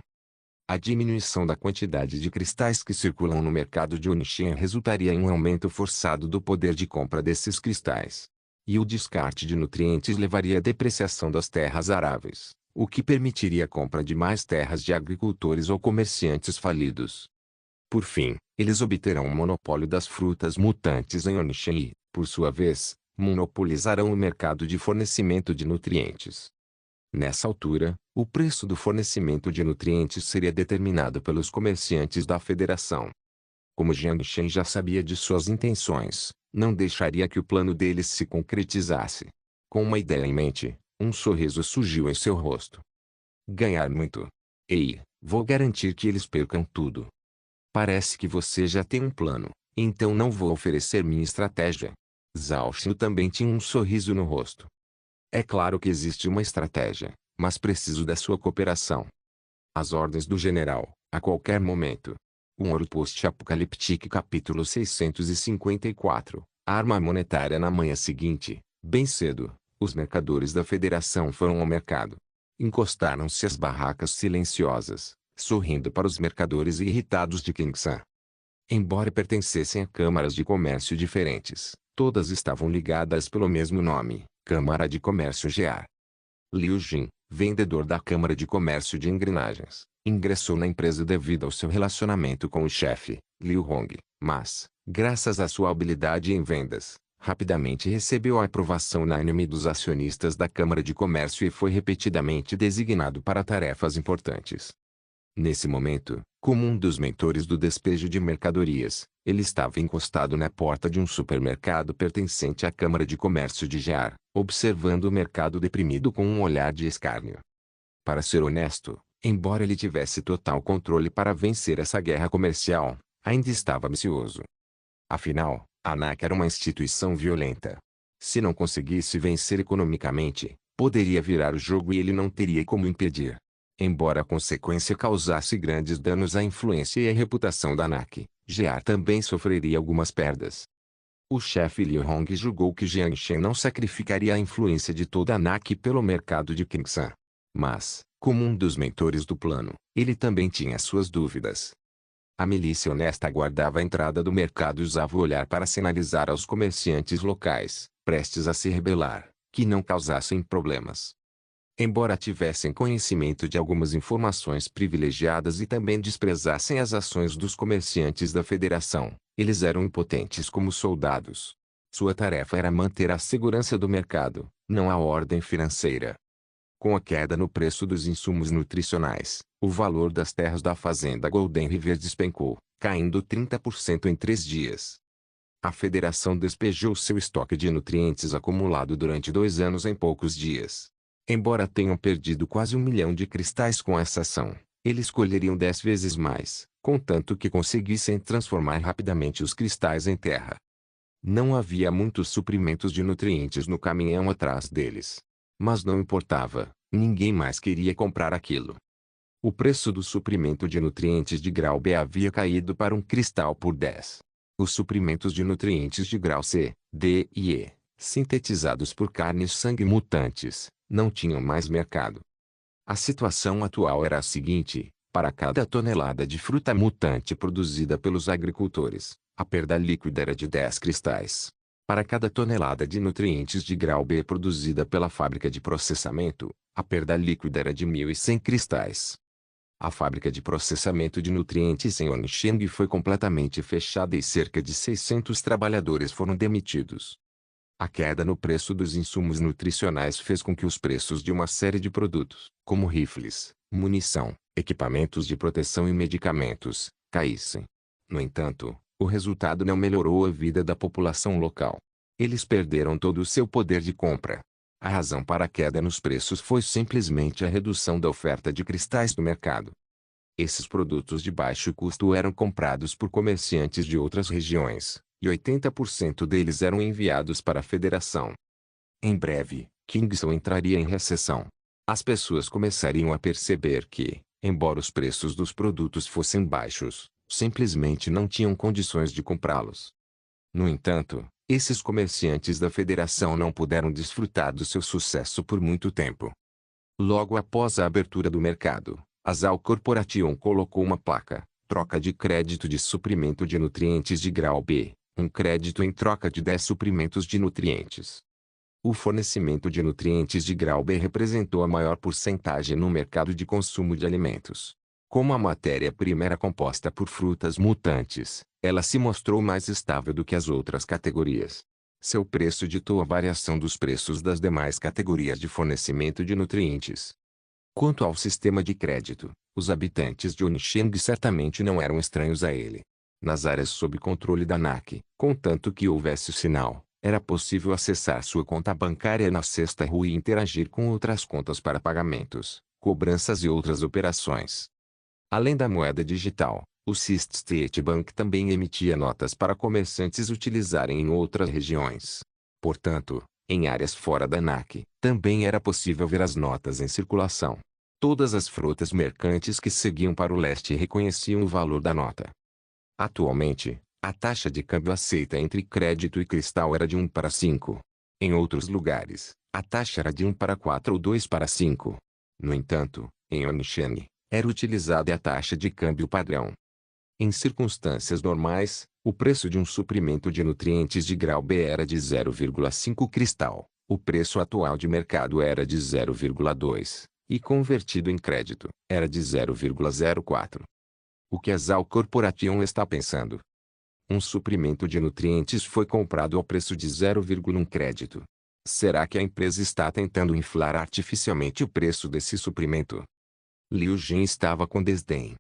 A diminuição da quantidade de cristais que circulam no mercado de Onishin resultaria em um aumento forçado do poder de compra desses cristais. E o descarte de nutrientes levaria à depreciação das terras aráveis, o que permitiria a compra de mais terras de agricultores ou comerciantes falidos. Por fim, eles obterão o monopólio das frutas mutantes em Onishin e, por sua vez, monopolizarão o mercado de fornecimento de nutrientes. Nessa altura, o preço do fornecimento de nutrientes seria determinado pelos comerciantes da Federação. Como Jiang Shen já sabia de suas intenções, não deixaria que o plano deles se concretizasse. Com uma ideia em mente, um sorriso surgiu em seu rosto. Ganhar muito. Ei, vou garantir que eles percam tudo. Parece que você já tem um plano, então não vou oferecer minha estratégia. Zhao Xiu também tinha um sorriso no rosto. É claro que existe uma estratégia, mas preciso da sua cooperação. As ordens do general, a qualquer momento. Um Ouro Post-Apocaliptique capítulo 654. Arma monetária. Na manhã seguinte, bem cedo, os mercadores da Federação foram ao mercado. Encostaram-se às barracas silenciosas, sorrindo para os mercadores irritados de Kingsan. Embora pertencessem a câmaras de comércio diferentes, todas estavam ligadas pelo mesmo nome, Câmara de Comércio GEAR. Liu Jin, vendedor da Câmara de Comércio de Engrenagens, ingressou na empresa devido ao seu relacionamento com o chefe, Liu Hong, mas, graças à sua habilidade em vendas, rapidamente recebeu a aprovação unânime dos acionistas da Câmara de Comércio e foi repetidamente designado para tarefas importantes. Nesse momento, como um dos mentores do despejo de mercadorias, ele estava encostado na porta de um supermercado pertencente à Câmara de Comércio de Gear, observando o mercado deprimido com um olhar de escárnio. Para ser honesto, embora ele tivesse total controle para vencer essa guerra comercial, ainda estava ambicioso. Afinal, a ANAC era uma instituição violenta. Se não conseguisse vencer economicamente, poderia virar o jogo e ele não teria como impedir. Embora a consequência causasse grandes danos à influência e à reputação da ANAC, Gear também sofreria algumas perdas. O chefe Liu Hong julgou que Jiang Shen não sacrificaria a influência de toda a ANAC pelo mercado de Kingsan. Mas, como um dos mentores do plano, ele também tinha suas dúvidas. A milícia honesta aguardava a entrada do mercado e usava o olhar para sinalizar aos comerciantes locais, prestes a se rebelar, que não causassem problemas. Embora tivessem conhecimento de algumas informações privilegiadas e também desprezassem as ações dos comerciantes da Federação, eles eram impotentes como soldados. Sua tarefa era manter a segurança do mercado, não a ordem financeira. Com a queda no preço dos insumos nutricionais, o valor das terras da fazenda Golden River despencou, caindo 30% em 3 dias. A Federação despejou seu estoque de nutrientes acumulado durante 2 anos em poucos dias. Embora tenham perdido quase 1 milhão de cristais com essa ação, eles colheriam 10 vezes mais, contanto que conseguissem transformar rapidamente os cristais em terra. Não havia muitos suprimentos de nutrientes no caminhão atrás deles. Mas não importava, ninguém mais queria comprar aquilo. O preço do suprimento de nutrientes de grau B havia caído para um cristal por 10. Os suprimentos de nutrientes de grau C, D e E, sintetizados por carnes sangue mutantes, não tinham mais mercado. A situação atual era a seguinte: para cada tonelada de fruta mutante produzida pelos agricultores, a perda líquida era de 10 cristais. Para cada tonelada de nutrientes de grau B produzida pela fábrica de processamento, a perda líquida era de 1.100 cristais. A fábrica de processamento de nutrientes em Onsheng foi completamente fechada e cerca de 600 trabalhadores foram demitidos. A queda no preço dos insumos nutricionais fez com que os preços de uma série de produtos, como rifles, munição, equipamentos de proteção e medicamentos, caíssem. No entanto, o resultado não melhorou a vida da população local. Eles perderam todo o seu poder de compra. A razão para a queda nos preços foi simplesmente a redução da oferta de cristais no mercado. Esses produtos de baixo custo eram comprados por comerciantes de outras regiões, e 80% deles eram enviados para a Federação. Em breve, Kingsan entraria em recessão. As pessoas começariam a perceber que, embora os preços dos produtos fossem baixos, simplesmente não tinham condições de comprá-los. No entanto, esses comerciantes da Federação não puderam desfrutar do seu sucesso por muito tempo. Logo após a abertura do mercado, a Zhao Corporation colocou uma placa: troca de crédito de suprimento de nutrientes de grau B, um crédito em troca de 10 suprimentos de nutrientes. O fornecimento de nutrientes de grau B representou a maior porcentagem no mercado de consumo de alimentos. Como a matéria-prima era composta por frutas mutantes, ela se mostrou mais estável do que as outras categorias. Seu preço ditou a variação dos preços das demais categorias de fornecimento de nutrientes. Quanto ao sistema de crédito, os habitantes de Onsheng certamente não eram estranhos a ele. Nas áreas sob controle da ANAC, contanto que houvesse o sinal, era possível acessar sua conta bancária na sexta rua e interagir com outras contas para pagamentos, cobranças e outras operações. Além da moeda digital, o Sixth State Bank também emitia notas para comerciantes utilizarem em outras regiões. Portanto, em áreas fora da ANAC, também era possível ver as notas em circulação. Todas as frotas mercantes que seguiam para o leste reconheciam o valor da nota. Atualmente, a taxa de câmbio aceita entre crédito e cristal era de 1 para 5. Em outros lugares, a taxa era de 1 para 4 ou 2 para 5. No entanto, em Onishen, era utilizada a taxa de câmbio padrão. Em circunstâncias normais, o preço de um suprimento de nutrientes de grau B era de 0,5 cristal, o preço atual de mercado era de 0,2, e convertido em crédito, era de 0,04. O que a Zal Corporation está pensando? Um suprimento de nutrientes foi comprado ao preço de 0,1 crédito. Será que a empresa está tentando inflar artificialmente o preço desse suprimento? Liu Jin estava com desdém.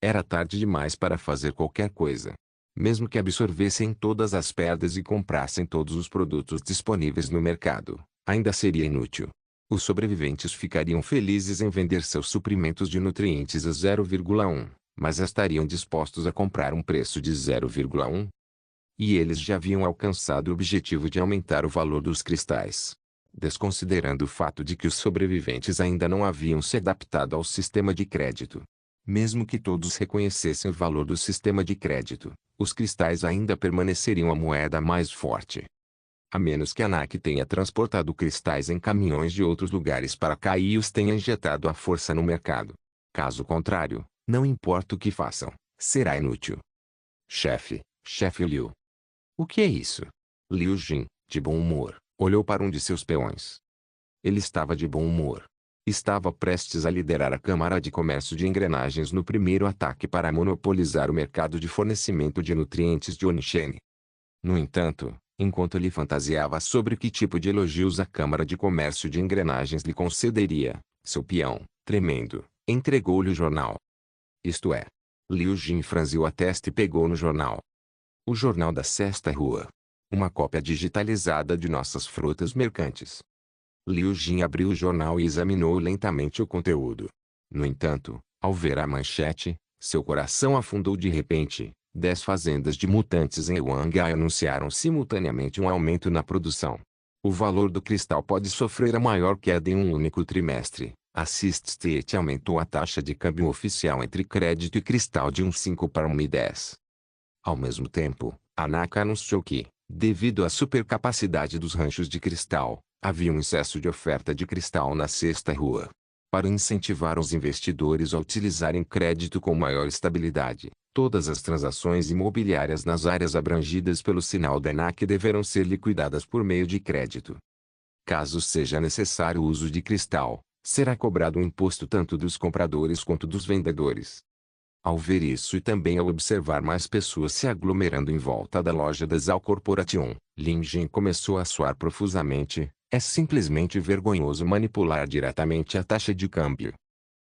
Era tarde demais para fazer qualquer coisa. Mesmo que absorvessem todas as perdas e comprassem todos os produtos disponíveis no mercado, ainda seria inútil. Os sobreviventes ficariam felizes em vender seus suprimentos de nutrientes a 0,1, mas estariam dispostos a comprar um preço de 0,1? E eles já haviam alcançado o objetivo de aumentar o valor dos cristais. Desconsiderando o fato de que os sobreviventes ainda não haviam se adaptado ao sistema de crédito. Mesmo que todos reconhecessem o valor do sistema de crédito, os cristais ainda permaneceriam a moeda mais forte. A menos que a ANAC tenha transportado cristais em caminhões de outros lugares para cá e os tenha injetado à força no mercado. Caso contrário, não importa o que façam, será inútil. Chefe Liu. O que é isso? Liu Jin, de bom humor, olhou para um de seus peões. Ele estava de bom humor. Estava prestes a liderar a Câmara de Comércio de Engrenagens no primeiro ataque para monopolizar o mercado de fornecimento de nutrientes de Onishen. No entanto, enquanto ele fantasiava sobre que tipo de elogios a Câmara de Comércio de Engrenagens lhe concederia, seu peão, tremendo, entregou-lhe o jornal. Isto é. Liu Jin franziu a testa e pegou no jornal. O jornal da Sexta Rua. Uma cópia digitalizada de nossas frutas mercantes. Liu Jin abriu o jornal e examinou lentamente o conteúdo. No entanto, ao ver a manchete, seu coração afundou de repente. 10 fazendas de mutantes em Wangai anunciaram simultaneamente um aumento na produção. O valor do cristal pode sofrer a maior queda em um único trimestre. A Sixth State aumentou a taxa de câmbio oficial entre crédito e cristal de 1,5 para 1,10. Ao mesmo tempo, a ANAC anunciou que, devido à supercapacidade dos ranchos de cristal, havia um excesso de oferta de cristal na Sexta Rua. Para incentivar os investidores a utilizarem crédito com maior estabilidade, todas as transações imobiliárias nas áreas abrangidas pelo sinal da ANAC deverão ser liquidadas por meio de crédito. Caso seja necessário o uso de cristal, será cobrado um imposto tanto dos compradores quanto dos vendedores. Ao ver isso e também ao observar mais pessoas se aglomerando em volta da loja da Zal Corporation, Lin Jin começou a suar profusamente. É simplesmente vergonhoso manipular diretamente a taxa de câmbio.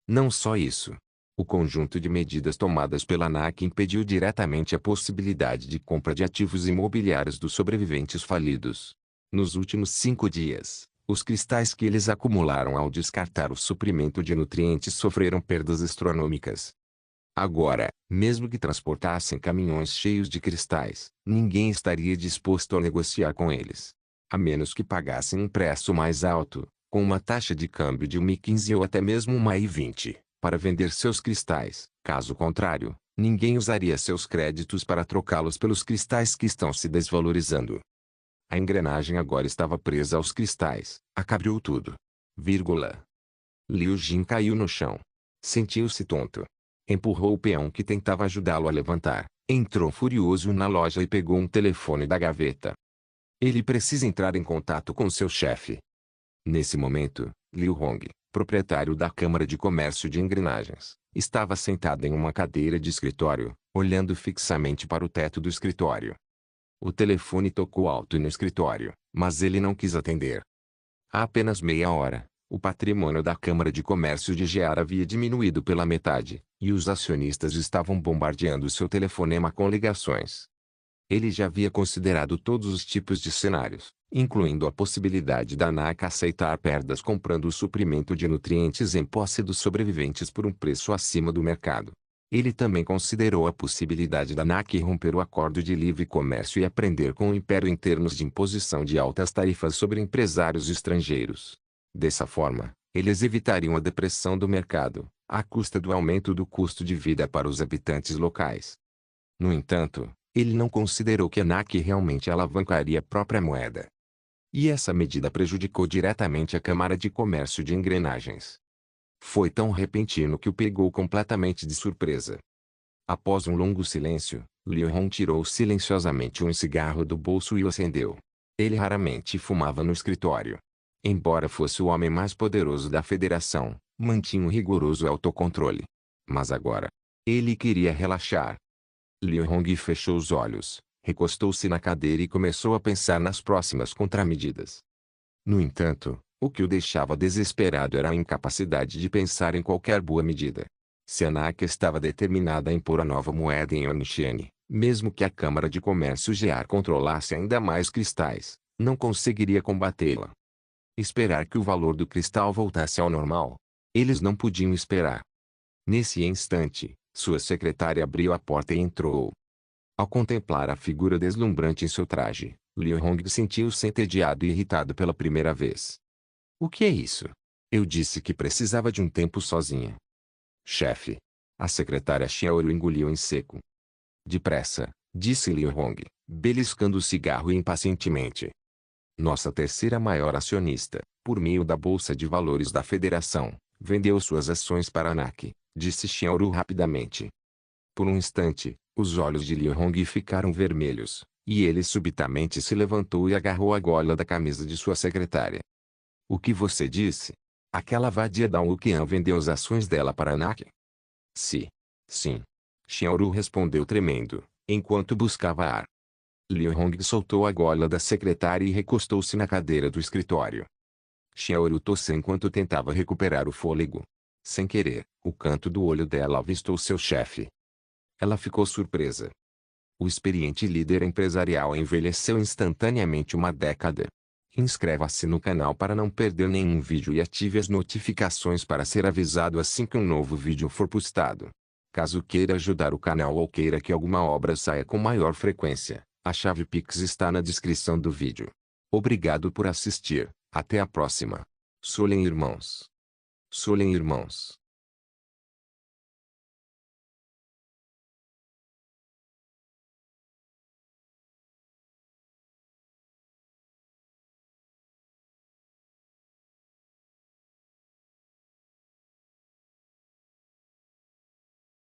Não só isso. O conjunto de medidas tomadas pela ANAC impediu diretamente a possibilidade de compra de ativos imobiliários dos sobreviventes falidos. Nos últimos 5 dias, os cristais que eles acumularam ao descartar o suprimento de nutrientes sofreram perdas astronômicas. Agora, mesmo que transportassem caminhões cheios de cristais, ninguém estaria disposto a negociar com eles. A menos que pagassem um preço mais alto, com uma taxa de câmbio de 1,15 ou até mesmo 1,20, para vender seus cristais. Caso contrário, ninguém usaria seus créditos para trocá-los pelos cristais que estão se desvalorizando. A engrenagem agora estava presa aos cristais. Acabou tudo. Liu Jin caiu no chão. Sentiu-se tonto. Empurrou o peão que tentava ajudá-lo a levantar. Entrou furioso na loja e pegou um telefone da gaveta. Ele precisa entrar em contato com seu chefe. Nesse momento, Liu Hong, proprietário da Câmara de Comércio de Engrenagens, estava sentado em uma cadeira de escritório, olhando fixamente para o teto do escritório. O telefone tocou alto no escritório, mas ele não quis atender. Há apenas meia hora, o patrimônio da Câmara de Comércio de Gear havia diminuído pela metade, e os acionistas estavam bombardeando seu telefonema com ligações. Ele já havia considerado todos os tipos de cenários, incluindo a possibilidade da NAC aceitar perdas comprando o suprimento de nutrientes em posse dos sobreviventes por um preço acima do mercado. Ele também considerou a possibilidade da NAC romper o acordo de livre comércio e aprender com o Império em termos de imposição de altas tarifas sobre empresários estrangeiros. Dessa forma, eles evitariam a depressão do mercado, à custa do aumento do custo de vida para os habitantes locais. No entanto, ele não considerou que a NAC realmente alavancaria a própria moeda. E essa medida prejudicou diretamente a Câmara de Comércio de Engrenagens. Foi tão repentino que o pegou completamente de surpresa. Após um longo silêncio, Liu Hong tirou silenciosamente um cigarro do bolso e o acendeu. Ele raramente fumava no escritório. Embora fosse o homem mais poderoso da federação, mantinha um rigoroso autocontrole. Mas agora, ele queria relaxar. Liu Hong fechou os olhos, recostou-se na cadeira e começou a pensar nas próximas contramedidas. No entanto, o que o deixava desesperado era a incapacidade de pensar em qualquer boa medida. Se a NAC estava determinada a impor a nova moeda em Yuanxian, mesmo que a Câmara de Comércio GEAR controlasse ainda mais cristais, não conseguiria combatê-la. Esperar que o valor do cristal voltasse ao normal? Eles não podiam esperar. Nesse instante, sua secretária abriu a porta e entrou. Ao contemplar a figura deslumbrante em seu traje, Liu Hong sentiu-se entediado e irritado pela primeira vez. O que é isso? Eu disse que precisava de um tempo sozinha. Chefe. A secretária Xiaoru engoliu em seco. Depressa, disse Liu Hong, beliscando o cigarro impacientemente. Nossa terceira maior acionista, por meio da Bolsa de Valores da Federação, vendeu suas ações para a NAC, disse Xiaoru rapidamente. Por um instante, os olhos de Liu Hong ficaram vermelhos, e ele subitamente se levantou e agarrou a gola da camisa de sua secretária. O que você disse? Aquela vadia da Wuqian vendeu as ações dela para a NAC? Sim. Xiaoru respondeu tremendo, enquanto buscava ar. Liu Hong soltou a gola da secretária e recostou-se na cadeira do escritório. Xiaoru tossiu enquanto tentava recuperar o fôlego. Sem querer, o canto do olho dela avistou seu chefe. Ela ficou surpresa. O experiente líder empresarial envelheceu instantaneamente uma década. Inscreva-se no canal para não perder nenhum vídeo e ative as notificações para ser avisado assim que um novo vídeo for postado. Caso queira ajudar o canal ou queira que alguma obra saia com maior frequência, a chave Pix está na descrição do vídeo. Obrigado por assistir, até a próxima. Solem irmãos.